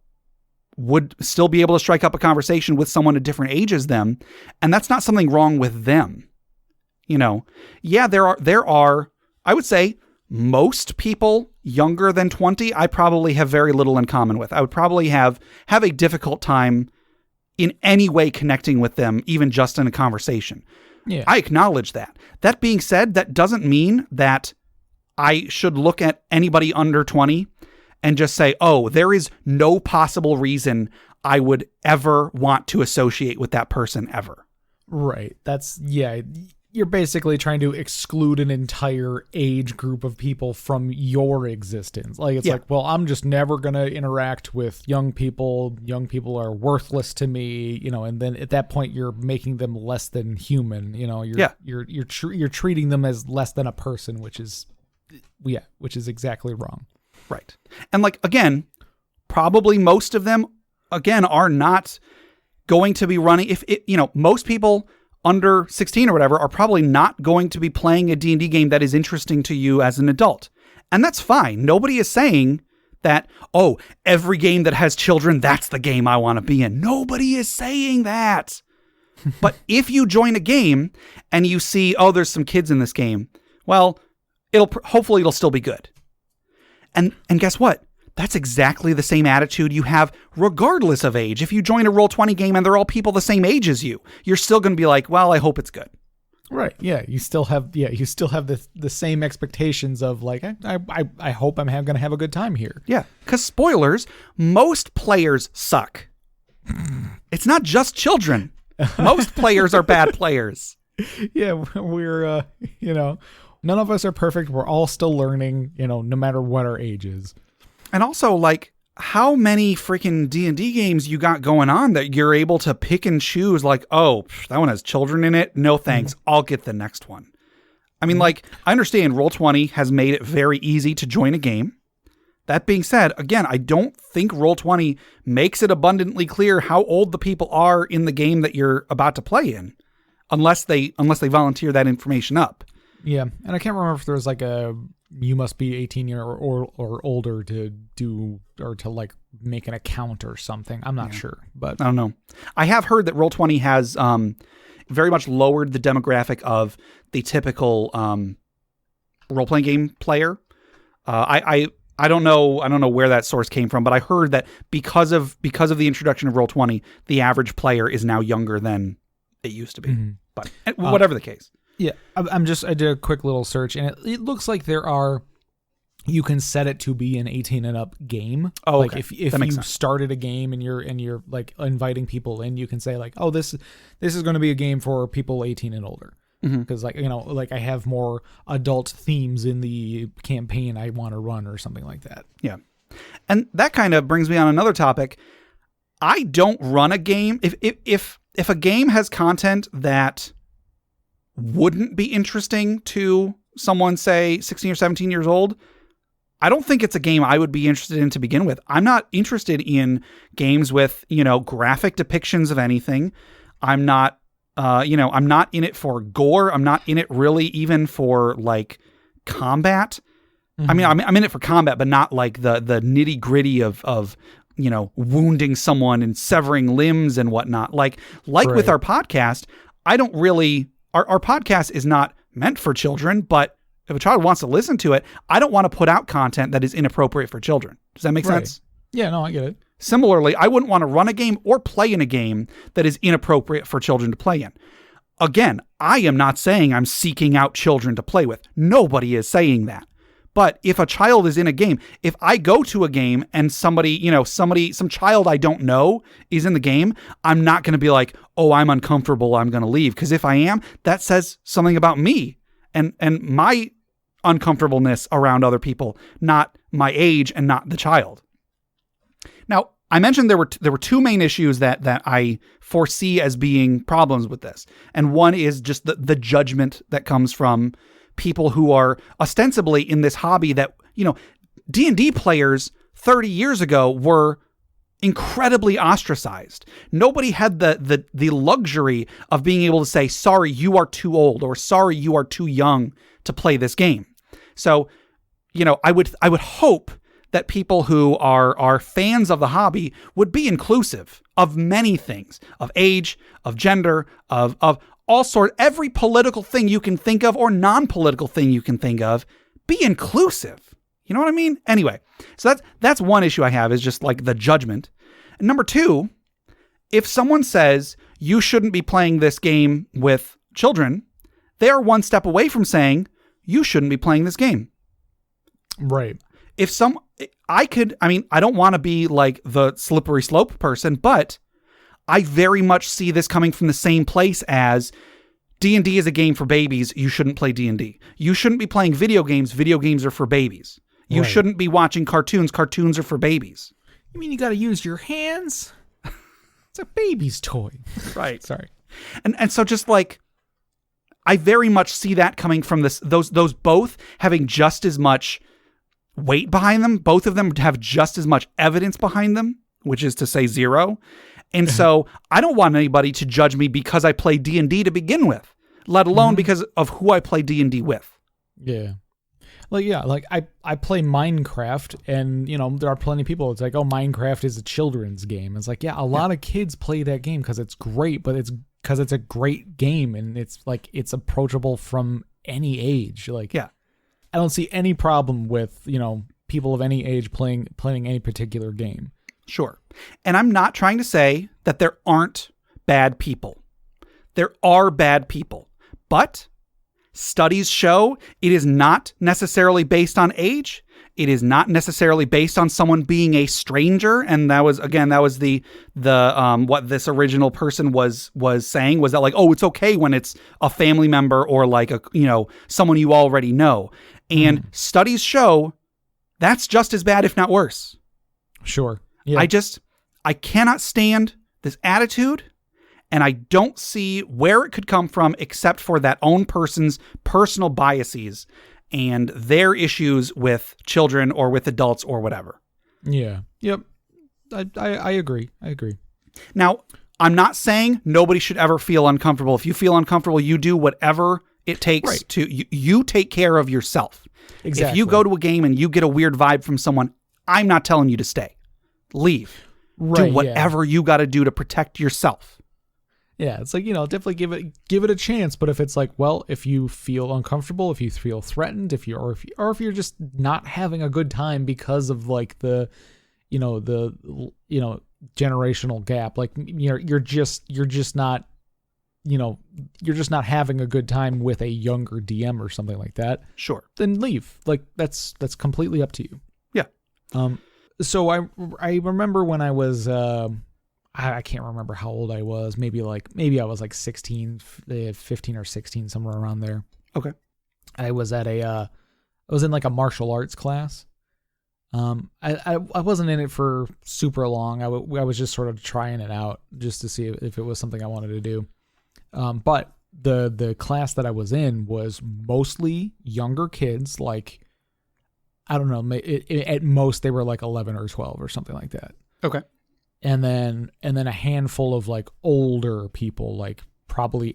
would still be able to strike up a conversation with someone at different age as them. And that's not something wrong with them. Yeah, there are, I would say, most people younger than 20, I probably have very little in common with. I would probably have a difficult time in any way connecting with them, even just in a conversation. Yeah. I acknowledge that. That being said, that doesn't mean that I should look at anybody under 20 and just say, oh, there is no possible reason I would ever want to associate with that person ever. Right. You're basically trying to exclude an entire age group of people from your existence. Like, it's like, well, I'm just never going to interact with young people. Young people are worthless to me, and then at that point you're making them less than human. You're treating them as less than a person, which is exactly wrong. Right. And like, again, probably most of them, again, are not going to be running. Most people under 16 or whatever are probably not going to be playing a D&D game that is interesting to you as an adult. And that's fine. Nobody is saying that, oh, every game that has children, that's the game I want to be in. Nobody is saying that. But if you join a game and you see, oh, there's some kids in this game, well, hopefully it'll still be good. And guess what? That's exactly the same attitude you have regardless of age. If you join a Roll20 game and they're all people the same age as you, you're still going to be like, well, I hope it's good. Right. Yeah. You still have the same expectations of like, I hope I'm going to have a good time here. Yeah. Because spoilers, most players suck. It's not just children. Most players are bad players. Yeah. We're, none of us are perfect. We're all still learning, no matter what our age is. And also, like, how many freaking D&D games you got going on that you're able to pick and choose, like, oh, that one has children in it? No thanks. I'll get the next one. I mean, like, I understand Roll20 has made it very easy to join a game. That being said, again, I don't think Roll20 makes it abundantly clear how old the people are in the game that you're about to play in, unless they volunteer that information up. Yeah, and I can't remember if there's like you must be 18 or older to do or to like make an account or something. I'm not sure, but I don't know. I have heard that Roll20 has very much lowered the demographic of the typical role-playing game player. I don't know where that source came from, but I heard that because of the introduction of Roll20, the average player is now younger than it used to be. Mm-hmm. But whatever the case. Yeah, I did a quick little search, and it looks like you can set it to be an 18 and up game. Oh, like okay. if you started a game and you're like inviting people in, you can say like, oh, this is going to be a game for people 18 and older. Because like I have more adult themes in the campaign I want to run or something like that. Yeah. And that kind of brings me on another topic. I don't run a game. If a game has content that wouldn't be interesting to someone, say 16 or 17 years old, I don't think it's a game I would be interested in to begin with. I'm not interested in games with, graphic depictions of anything. I'm not, I'm not in it for gore. I'm not in it really even for like combat. Mm-hmm. I mean, I'm in it for combat, but not like the nitty gritty of wounding someone and severing limbs and whatnot. Like right. With our podcast, I don't really, our podcast is not meant for children, but if a child wants to listen to it, I don't want to put out content that is inappropriate for children. Does that make sense? Yeah, no, I get it. Similarly, I wouldn't want to run a game or play in a game that is inappropriate for children to play in. Again, I am not saying I'm seeking out children to play with. Nobody is saying that. But if a child is in a game, if I go to a game and some child I don't know is in the game, I'm not going to be like, oh, I'm uncomfortable, I'm going to leave. Because if I am, that says something about me and my uncomfortableness around other people, not my age and not the child. Now, I mentioned there were two main issues that I foresee as being problems with this. And one is just the judgment that comes from people who are ostensibly in this hobby that, D&D players 30 years ago were incredibly ostracized. Nobody had the luxury of being able to say, sorry, you are too old, or sorry, you are too young to play this game. So, I would hope that people who are fans of the hobby would be inclusive of many things, of age, of gender, of all sorts, every political thing you can think of or non-political thing you can think of, be inclusive. You know what I mean? Anyway, so that's one issue I have, is just like the judgment. And number two, if someone says you shouldn't be playing this game with children, they are one step away from saying you shouldn't be playing this game. Right. I don't want to be like the slippery slope person, but I very much see this coming from the same place as D&D is a game for babies. You shouldn't play D&D. You shouldn't be playing video games. Video games are for babies. You shouldn't be watching cartoons. Cartoons are for babies. You mean you got to use your hands? It's a baby's toy. Right. Sorry. And so just like, I very much see that coming from those both having just as much weight behind them. Both of them have just as much evidence behind them, which is to say zero. And so I don't want anybody to judge me because I play D&D to begin with, let alone because of who I play D&D with. Yeah. Like I play Minecraft, and there are plenty of people. It's like, oh, Minecraft is a children's game. It's like, yeah, a lot of kids play that game because it's great, but it's because it's a great game and it's like it's approachable from any age. Like, yeah, I don't see any problem with people of any age playing any particular game. Sure, and I'm not trying to say that there aren't bad people. There are bad people, but studies show it is not necessarily based on age. It is not necessarily based on someone being a stranger. And that was the what this original person was saying was that like, oh, it's okay when it's a family member or like someone you already know. And studies show that's just as bad, if not worse. Sure. Yeah. I cannot stand this attitude. And I don't see where it could come from except for that own person's personal biases and their issues with children or with adults or whatever. Yeah. Yep. I agree. Now, I'm not saying nobody should ever feel uncomfortable. If you feel uncomfortable, you do whatever it takes to, you take care of yourself. Exactly. If you go to a game and you get a weird vibe from someone, I'm not telling you to stay. Leave. Right, do whatever you got to do to protect yourself. Yeah, it's like, definitely give it a chance. But if it's like, well, if you feel uncomfortable, if you feel threatened, if you're just not having a good time because of like the generational gap, like you're just not having a good time with a younger DM or something like that. Sure. Then leave. Like that's completely up to you. Yeah. So I remember when I was I can't remember how old I was. Maybe I was like 16, 15 or 16, somewhere around there. Okay. I was in like a martial arts class. I wasn't in it for super long. I was just sort of trying it out just to see if it was something I wanted to do. But the class that I was in was mostly younger kids, like, I don't know, at most they were like 11 or 12 or something like that. Okay. And then a handful of like older people, like probably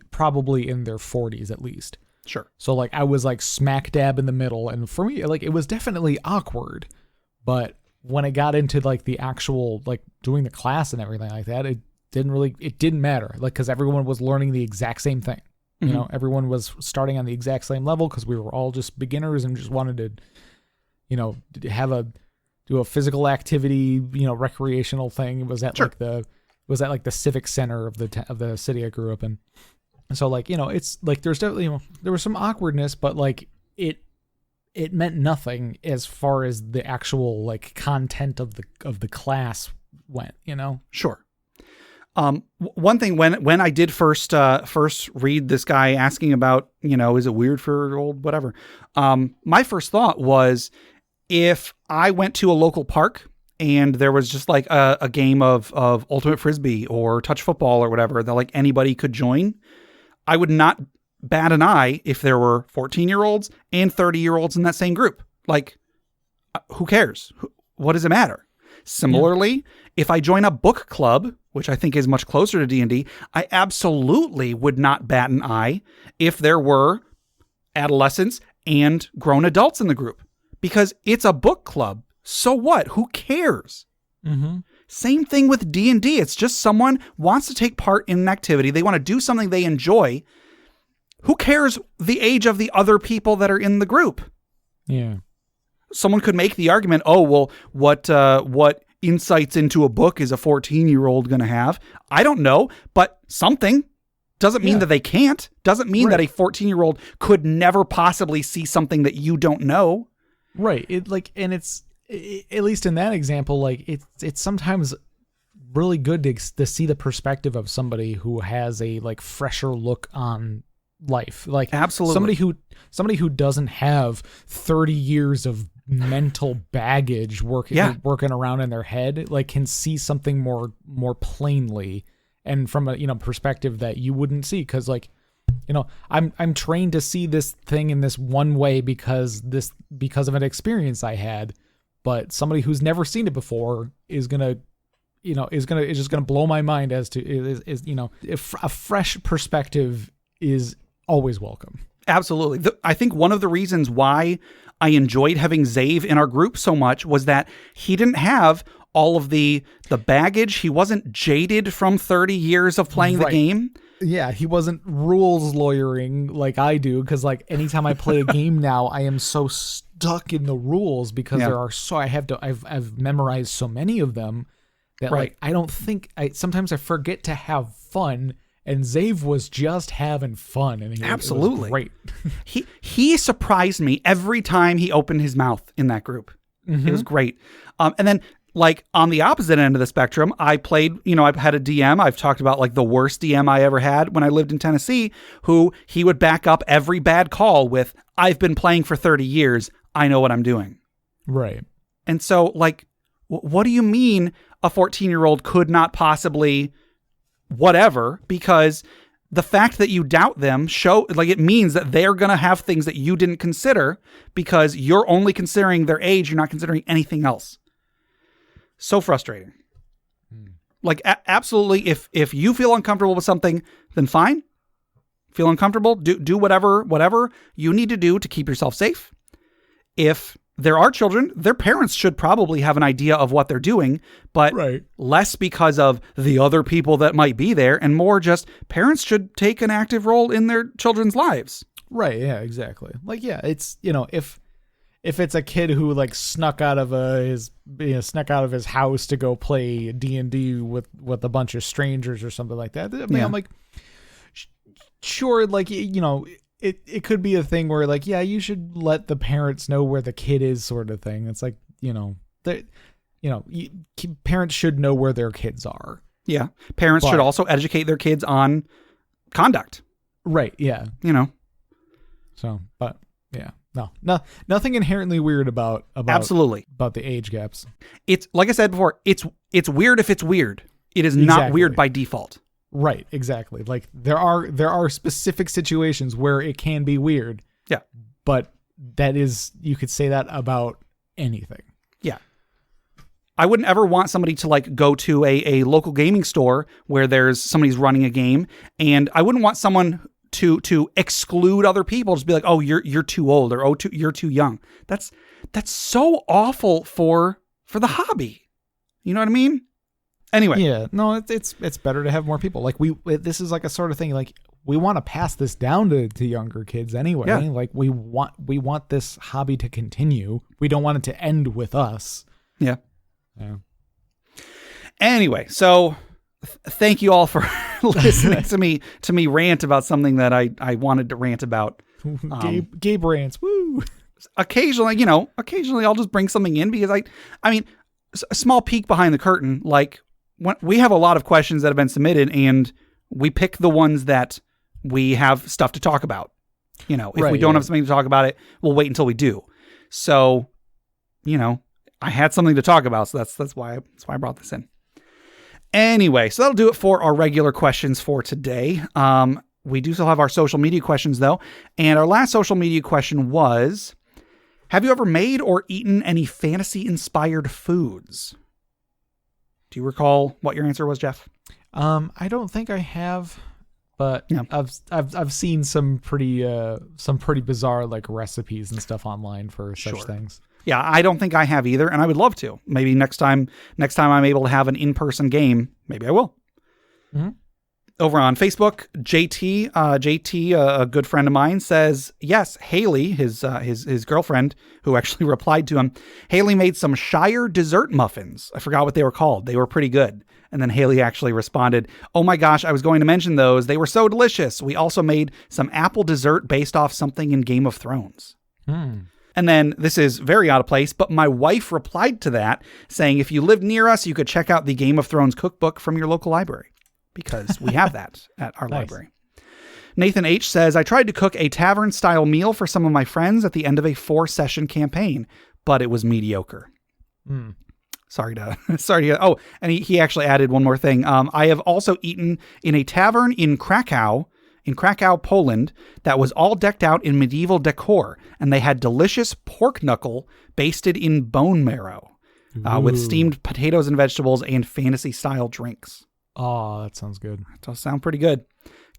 in their 40s at least. Sure. So like I was like smack dab in the middle, and for me, like, it was definitely awkward. But when I got into like the actual like doing the class and everything like that, it didn't matter, like, because everyone was learning the exact same thing. You know, everyone was starting on the exact same level because we were all just beginners and just wanted to, you know, do a physical activity, you know, recreational thing. It was at like the civic center of the city I grew up in. And so, like, you know, it's like there's definitely, you know, there was some awkwardness, but like it meant nothing as far as the actual like content of the class went, you know? Sure. One thing, when I did first read this guy asking about, you know, is it weird for old whatever? My first thought was, if I went to a local park and there was just like a game of ultimate frisbee or touch football or whatever that like anybody could join, I would not bat an eye if there were 14-year-olds and 30-year-olds in that same group. Like, who cares? What does it matter? Similarly, if I join a book club, which I think is much closer to D&D, I absolutely would not bat an eye if there were adolescents and grown adults in the group, because it's a book club. So what? Who cares? Mm-hmm. Same thing with D&D. It's just someone wants to take part in an activity. They want to do something they enjoy. Who cares the age of the other people that are in the group? Yeah. Someone could make the argument, oh, well, what insights into a book is a 14-year-old going to have? I don't know, but something. Doesn't mean that they can't. Doesn't mean that a 14-year-old could never possibly see something that you don't know. Right. And it's, at least in that example, like it's sometimes really good to see the perspective of somebody who has a like fresher look on life. Like, absolutely, somebody who doesn't have 30 years of mental baggage working around in their head, like, can see something more plainly and from a, you know, perspective that you wouldn't see, because, like, you know, I'm trained to see this thing in this one way because of an experience I had, but somebody who's never seen it before is just gonna blow my mind as to is you know, if a fresh perspective is always welcome. Absolutely. I think one of the reasons why I enjoyed having Zave in our group so much was that he didn't have all of the baggage. He wasn't jaded from 30 years of playing the game. Yeah, he wasn't rules lawyering like I do, because like anytime I play a game now, I am so stuck in the rules because I've memorized so many of them that like sometimes I forget to have fun. And Zave was just having fun, and absolutely it was great. he surprised me every time he opened his mouth in that group. It was great. And then, like, on the opposite end of the spectrum, I played, you know, I've had a DM. I've talked about like the worst DM I ever had when I lived in Tennessee, who he would back up every bad call with, "I've been playing for 30 years. I know what I'm doing." Right. And so, like, what do you mean a 14-year-old could not possibly whatever? Because the fact that you doubt them it means that they're going to have things that you didn't consider because you're only considering their age. You're not considering anything else. So frustrating. Like, absolutely. If you feel uncomfortable with something, then fine. Feel uncomfortable. Do whatever you need to do to keep yourself safe. If there are children, their parents should probably have an idea of what they're doing, but less because of the other people that might be there, and more just parents should take an active role in their children's lives. Right. Yeah, exactly. Like, yeah, it's, you know, if it's a kid who like snuck out of his house to go play D&D with a bunch of strangers or something like that, I mean, I'm like, sure, like, you know, it could be a thing where like, yeah, you should let the parents know where the kid is, sort of thing. It's like, you know, parents should know where their kids are. Yeah. Parents should also educate their kids on conduct. Right. Yeah. You know. So, but yeah, No, nothing inherently weird about Absolutely about the age gaps. It's like I said before, it's weird if it's weird. It is not weird by default. Right, exactly. Like there are specific situations where it can be weird. Yeah. But you could say that about anything. Yeah. I wouldn't ever want somebody to like go to a local gaming store where somebody's running a game, and I wouldn't want someone to exclude other people, just be like, oh, you're too old, or you're too young. That's so awful for the hobby. You know what I mean? Anyway. Yeah, no, it's better to have more people. Like this is like a sort of thing, like we want to pass this down to younger kids anyway. Yeah. Like we want this hobby to continue. We don't want it to end with us. Yeah. Yeah. Anyway, so thank you all for listening to me rant about something that I wanted to rant about. Gabe rants. Woo. Occasionally I'll just bring something in because I mean, a small peek behind the curtain, like we have a lot of questions that have been submitted, and we pick the ones that we have stuff to talk about. If we don't have something to talk about it, we'll wait until we do. So, I had something to talk about, so that's why I brought this in. Anyway, so that'll do it for our regular questions for today. We do still have our social media questions though, and our last social media question was, have you ever made or eaten any fantasy-inspired foods? Do you recall what your answer was, Jeff? I don't think I have, but yeah. I've seen some pretty bizarre like recipes and stuff online for such things. Yeah, I don't think I have either, and I would love to. Maybe next time I'm able to have an in-person game, maybe I will. Mm-hmm. Over on Facebook, JT, a good friend of mine, says, yes, Haley, his girlfriend, who actually replied to him, Haley made some Shire dessert muffins. I forgot what they were called. They were pretty good. And then Haley actually responded, oh my gosh, I was going to mention those. They were so delicious. We also made some apple dessert based off something in Game of Thrones. And then this is very out of place, but my wife replied to that saying, if you lived near us, you could check out the Game of Thrones cookbook from your local library. Because we have that at our library. Nathan H. says, I tried to cook a tavern-style meal for some of my friends at the end of a 4-session campaign, but it was mediocre. Sorry to. Oh, and he actually added one more thing. I have also eaten in a tavern in Krakow, Poland, that was all decked out in medieval decor, and they had delicious pork knuckle basted in bone marrow, with steamed potatoes and vegetables and fantasy-style drinks. Oh, that sounds good. That does sound pretty good.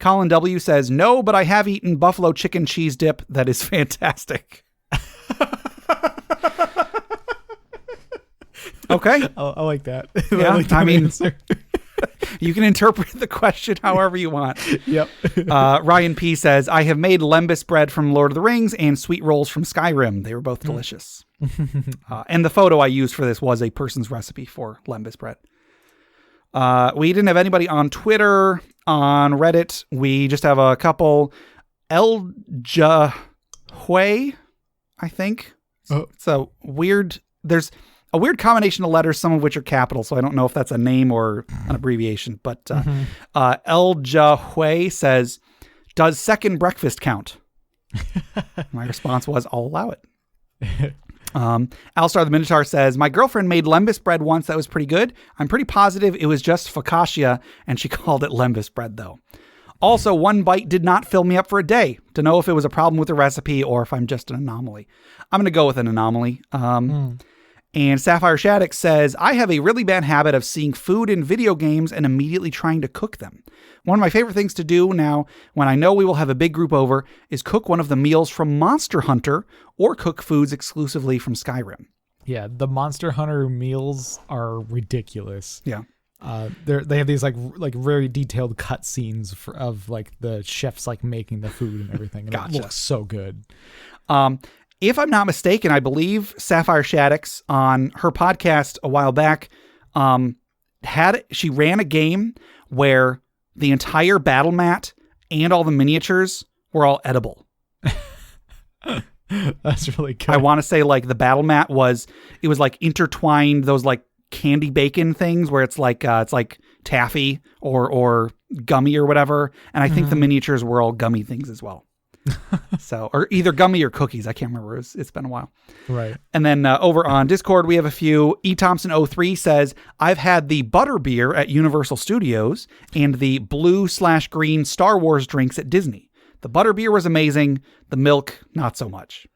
Colin W. says, no, but I have eaten buffalo chicken cheese dip. That is fantastic. Okay. I like that. Yeah, I mean, you can interpret the question however you want. Yep. Ryan P. says, I have made lembas bread from Lord of the Rings and sweet rolls from Skyrim. They were both delicious. And the photo I used for this was a person's recipe for lembas bread. We didn't have anybody on Twitter, on Reddit. We just have a couple. Hui, I think. So weird. There's a weird combination of letters, some of which are capital, so I don't know if that's a name or an abbreviation. But Hui says, does second breakfast count? My response was, I'll allow it. Alstar the Minotaur says, my girlfriend made lembas bread once that was pretty good. I'm pretty positive it was just focaccia, and she called it lembas bread, though. Also, one bite did not fill me up for a day to know if it was a problem with the recipe or if I'm just an anomaly. I'm going to go with an anomaly. And Sapphire Shattuck says, I have a really bad habit of seeing food in video games and immediately trying to cook them. One of my favorite things to do now, when I know we will have a big group over, is cook one of the meals from Monster Hunter or cook foods exclusively from Skyrim. Yeah, the Monster Hunter meals are ridiculous. Yeah. They have these like very detailed cut scenes of like the chefs like making the food and everything. And Gotcha. It looks so good. If I'm not mistaken, I believe Sapphire Shattuck's on her podcast a while back, she ran a game where the entire battle mat and all the miniatures were all edible. That's really good. I want to say like the battle mat was like intertwined, those like candy bacon things where it's like taffy or gummy or whatever. And I think the miniatures were all gummy things as well. So, or either gummy or cookies. I can't remember. It's been a while. Right. And then over on Discord, we have a few. E. Thompson03 says, I've had the butterbeer at Universal Studios and the blue/green Star Wars drinks at Disney. The butterbeer was amazing. The milk, not so much.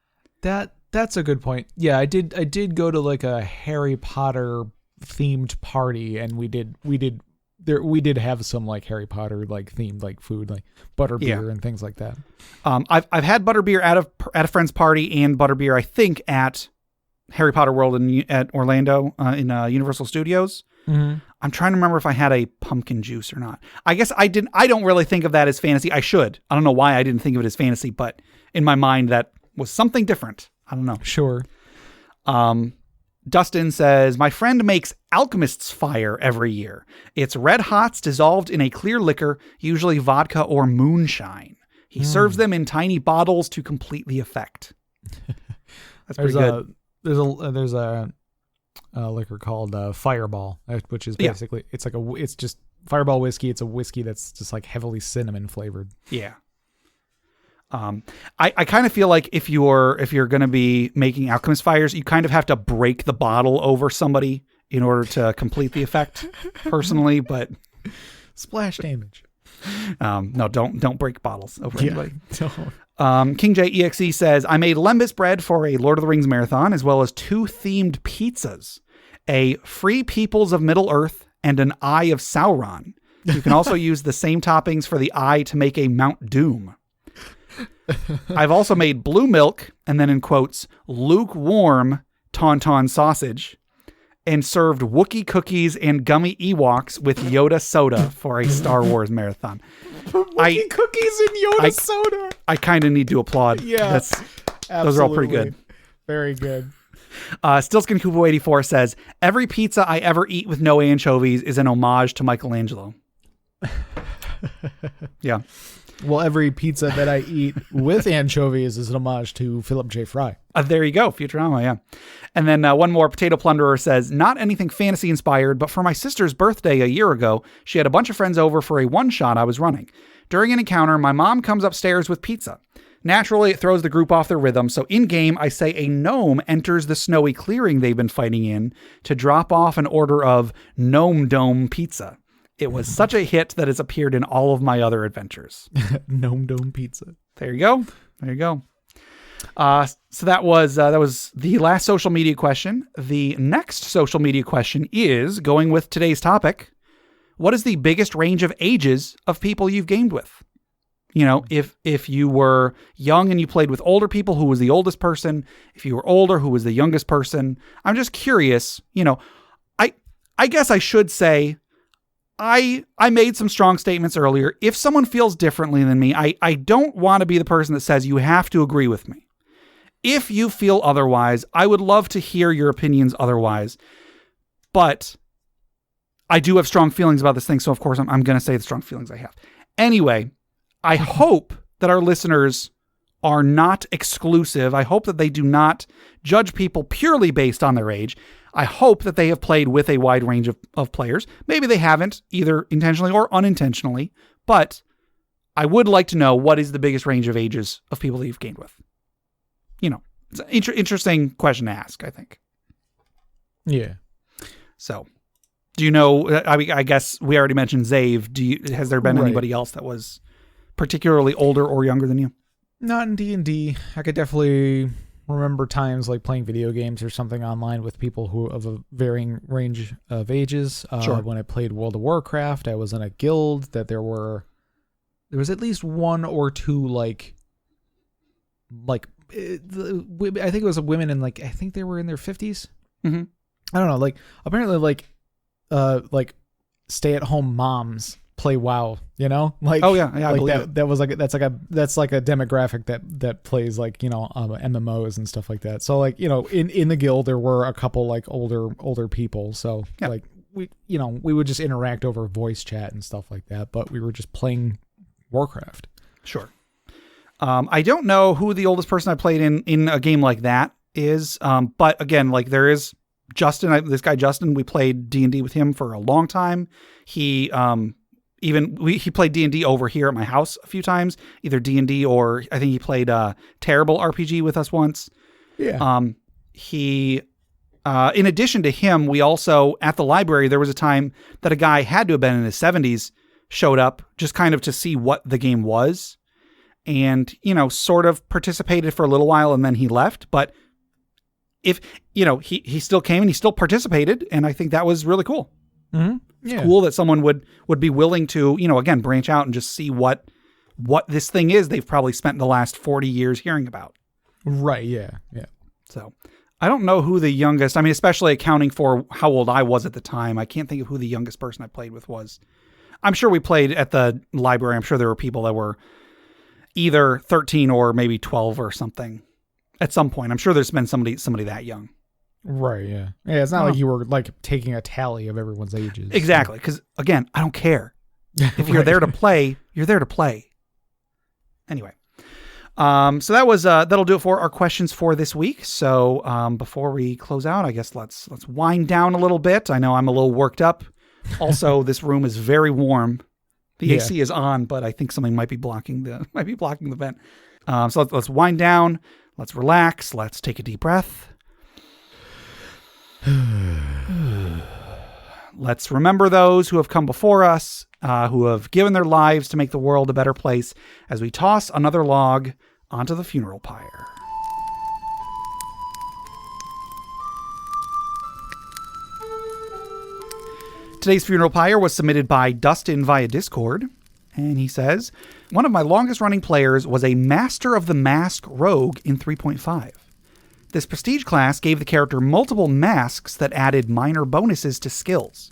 That's a good point. Yeah, I did go to like a Harry Potter themed party, and we did have some like Harry Potter like themed like food, like butterbeer and things like that. I've had butterbeer at a friend's party and butterbeer, I think, at Harry Potter World at Orlando in Universal Studios. Mm-hmm. I'm trying to remember if I had a pumpkin juice or not. I guess I didn't. I don't really think of that as fantasy. I should. I don't know why I didn't think of it as fantasy, but in my mind that was something different. I don't know. Sure. Dustin says, my friend makes Alchemist's Fire every year. It's red hots dissolved in a clear liquor, usually vodka or moonshine. He serves them in tiny bottles to complete the effect. That's pretty good. There's a liquor called Fireball, which is basically it's just Fireball whiskey. It's a whiskey that's just like heavily cinnamon flavored. Yeah. I kind of feel like if you're going to be making Alchemist Fires, you kind of have to break the bottle over somebody in order to complete the effect, personally, but splash damage. No, don't break bottles over anybody. Don't. King J EXE says, I made lembas bread for a Lord of the Rings marathon, as well as 2 themed pizzas, a Free Peoples of Middle Earth and an Eye of Sauron. You can also use the same toppings for the eye to make a Mount Doom. I've also made blue milk, and then in quotes, lukewarm tauntaun sausage, and served Wookiee cookies and gummy Ewoks with Yoda soda for a Star Wars marathon. Wookiee cookies and Yoda soda. I kind of need to applaud. Yeah, those are all pretty good. Very good. Stillskin Kubo 84 says, every pizza I ever eat with no anchovies is an homage to Michelangelo. Yeah. Well, every pizza that I eat with anchovies is an homage to Philip J. Fry. There you go. Futurama, yeah. And then one more, Potato Plunderer says, not anything fantasy inspired, but for my sister's birthday a year ago, she had a bunch of friends over for a one-shot I was running. During an encounter, my mom comes upstairs with pizza. Naturally, it throws the group off their rhythm, so in-game, I say a gnome enters the snowy clearing they've been fighting in to drop off an order of Gnome Dome pizza. It was such a hit that it's appeared in all of my other adventures. Gnome Dome pizza. There you go. So that was the last social media question. The next social media question is, going with today's topic, what is the biggest range of ages of people you've gamed with? You know, if you were young and you played with older people, who was the oldest person? If you were older, who was the youngest person? I'm just curious. You know, I guess I should say, I made some strong statements earlier. If someone feels differently than me, I don't want to be the person that says you have to agree with me. If you feel otherwise, I would love to hear your opinions otherwise. But I do have strong feelings about this thing, so of course I'm going to say the strong feelings I have. Anyway, I hope that our listeners are not exclusive. I hope that they do not judge people purely based on their age. I hope that they have played with a wide range of players. Maybe they haven't, either intentionally or unintentionally, but I would like to know what is the biggest range of ages of people that you've gamed with. You know, it's an interesting question to ask, I think. Yeah. So, do you know, I mean, I guess we already mentioned Zave. Has there been anybody else that was particularly older or younger than you? Not in D&D. I could definitely remember times like playing video games or something online with people who of a varying range of ages. Sure. When I played World of Warcraft, I was in a guild that there was at least one or two I think it was women in I think they were in their 50s. Mm-hmm. I don't know. Apparently stay-at-home moms play WoW, you know? Oh yeah, I believe that. That was that's like a demographic that plays MMOs and stuff like that. So in the guild there were a couple older people. So yeah. we would just interact over voice chat and stuff like that, but we were just playing Warcraft. Sure. I don't know who the oldest person I played in a game like that is. But again, there is Justin, this guy Justin, we played D&D with him for a long time. He he played D&D over here at my house a few times, either D&D or I think he played Terrible RPG with us once. Yeah. In addition to him, we also, at the library, there was a time that a guy had to have been in his 70s showed up just kind of to see what the game was and, sort of participated for a little while and then he left. But if, he still came and he still participated. And I think that was really cool. Mm-hmm. It's cool that someone would be willing to, again, branch out and just see what this thing is they've probably spent the last 40 years hearing about. Right. Yeah. Yeah. So I don't know who the youngest, especially accounting for how old I was at the time. I can't think of who the youngest person I played with was. I'm sure we played at the library. I'm sure there were people that were either 13 or maybe 12 or something at some point. I'm sure there's been somebody that young. Right, yeah. Yeah, it's not like you were like taking a tally of everyone's ages. Exactly, because again, I don't care. If you're there to play, you're there to play. Anyway, so that was that'll do it for our questions for this week. So before we close out, I guess let's wind down a little bit. I know I'm a little worked up. Also, this room is very warm. The AC is on, but I think something might be blocking the vent. So let's wind down. Let's relax. Let's take a deep breath. Let's remember those who have come before us, who have given their lives to make the world a better place as we toss another log onto the funeral pyre. Today's funeral pyre was submitted by Dustin via Discord, and he says, one of my longest running players was a Master of the Mask rogue in 3.5. This prestige class gave the character multiple masks that added minor bonuses to skills.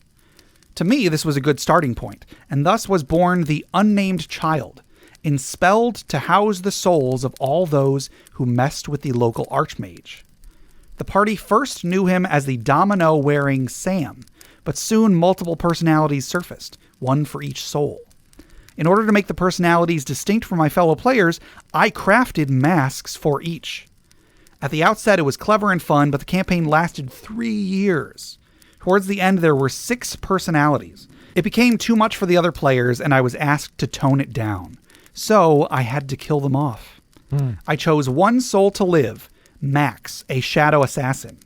To me, this was a good starting point, and thus was born the Unnamed Child, enspelled to house the souls of all those who messed with the local archmage. The party first knew him as the domino-wearing Sam, but soon multiple personalities surfaced, one for each soul. In order to make the personalities distinct from my fellow players, I crafted masks for each. At the outset, it was clever and fun, but the campaign lasted 3 years. Towards the end, there were 6 personalities. It became too much for the other players, and I was asked to tone it down. So I had to kill them off. I chose one soul to live, Max, a shadow assassin.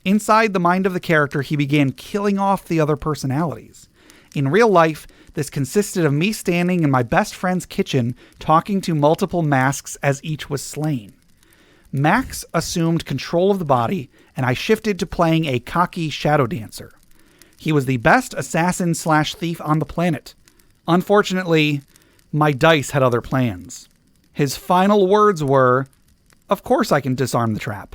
Inside the mind of the character, he began killing off the other personalities. In real life, this consisted of me standing in my best friend's kitchen, talking to multiple masks as each was slain. Max assumed control of the body, and I shifted to playing a cocky shadow dancer. He was the best assassin/thief on the planet. Unfortunately, my dice had other plans. His final words were, "Of course I can disarm the trap."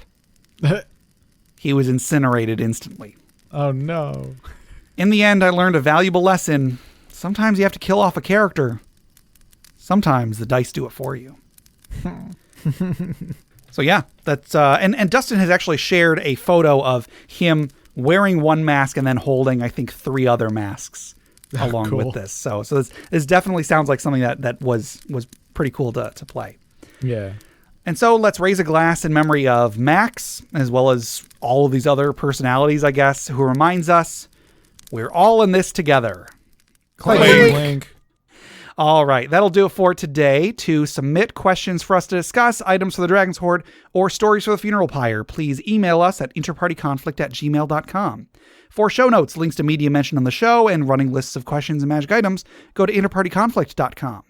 He was incinerated instantly. Oh no. In the end, I learned a valuable lesson. Sometimes you have to kill off a character. Sometimes the dice do it for you. So yeah, that's and Dustin has actually shared a photo of him wearing one mask and then holding, I think, 3 other masks along with this. So this definitely sounds like something that was pretty cool to play. Yeah. And so let's raise a glass in memory of Max, as well as all of these other personalities, I guess, who reminds us we're all in this together. Clink. Clink. All right, that'll do it for today. To submit questions for us to discuss, items for the Dragon's Hoard, or stories for the funeral pyre, please email us at interpartyconflict@gmail.com. For show notes, links to media mentioned on the show, and running lists of questions and magic items, go to interpartyconflict.com.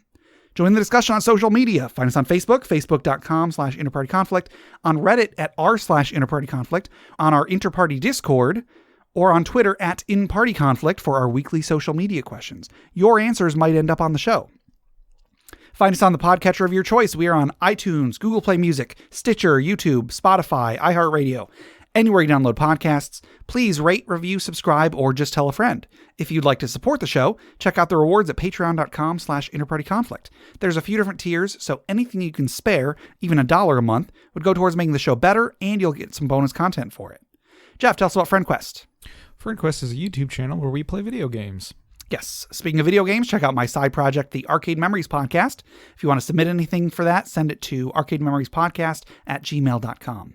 Join the discussion on social media. Find us on Facebook, facebook.com/interpartyconflict, on Reddit at r/interpartyconflict, on our Interparty Discord, or on Twitter at InPartyConflict for our weekly social media questions. Your answers might end up on the show. Find us on the podcatcher of your choice. We are on iTunes, Google Play Music, Stitcher, YouTube, Spotify, iHeartRadio, anywhere you download podcasts. Please rate, review, subscribe, or just tell a friend. If you'd like to support the show, check out the rewards at patreon.com/interpartyconflict. There's a few different tiers, so anything you can spare, even $1 a month, would go towards making the show better, and you'll get some bonus content for it. Jeff, tell us about FriendQuest. FriendQuest is a YouTube channel where we play video games. Yes. Speaking of video games, check out my side project, the Arcade Memories Podcast. If you want to submit anything for that, send it to arcadememoriespodcast@gmail.com.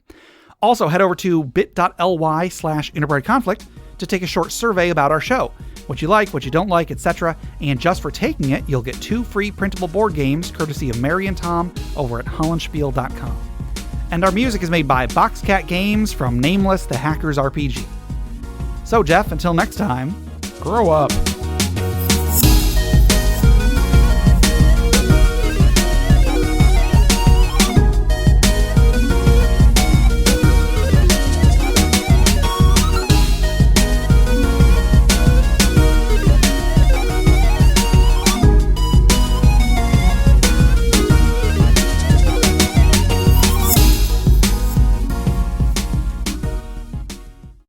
Also, head over to bit.ly/interpartyconflict to take a short survey about our show. what you like, what you don't like, etc. And just for taking it, you'll get 2 free printable board games courtesy of Mary and Tom over at hollandspiel.com. And our music is made by Boxcat Games from Nameless the Hacker's RPG. So, Jeff, until next time, grow up.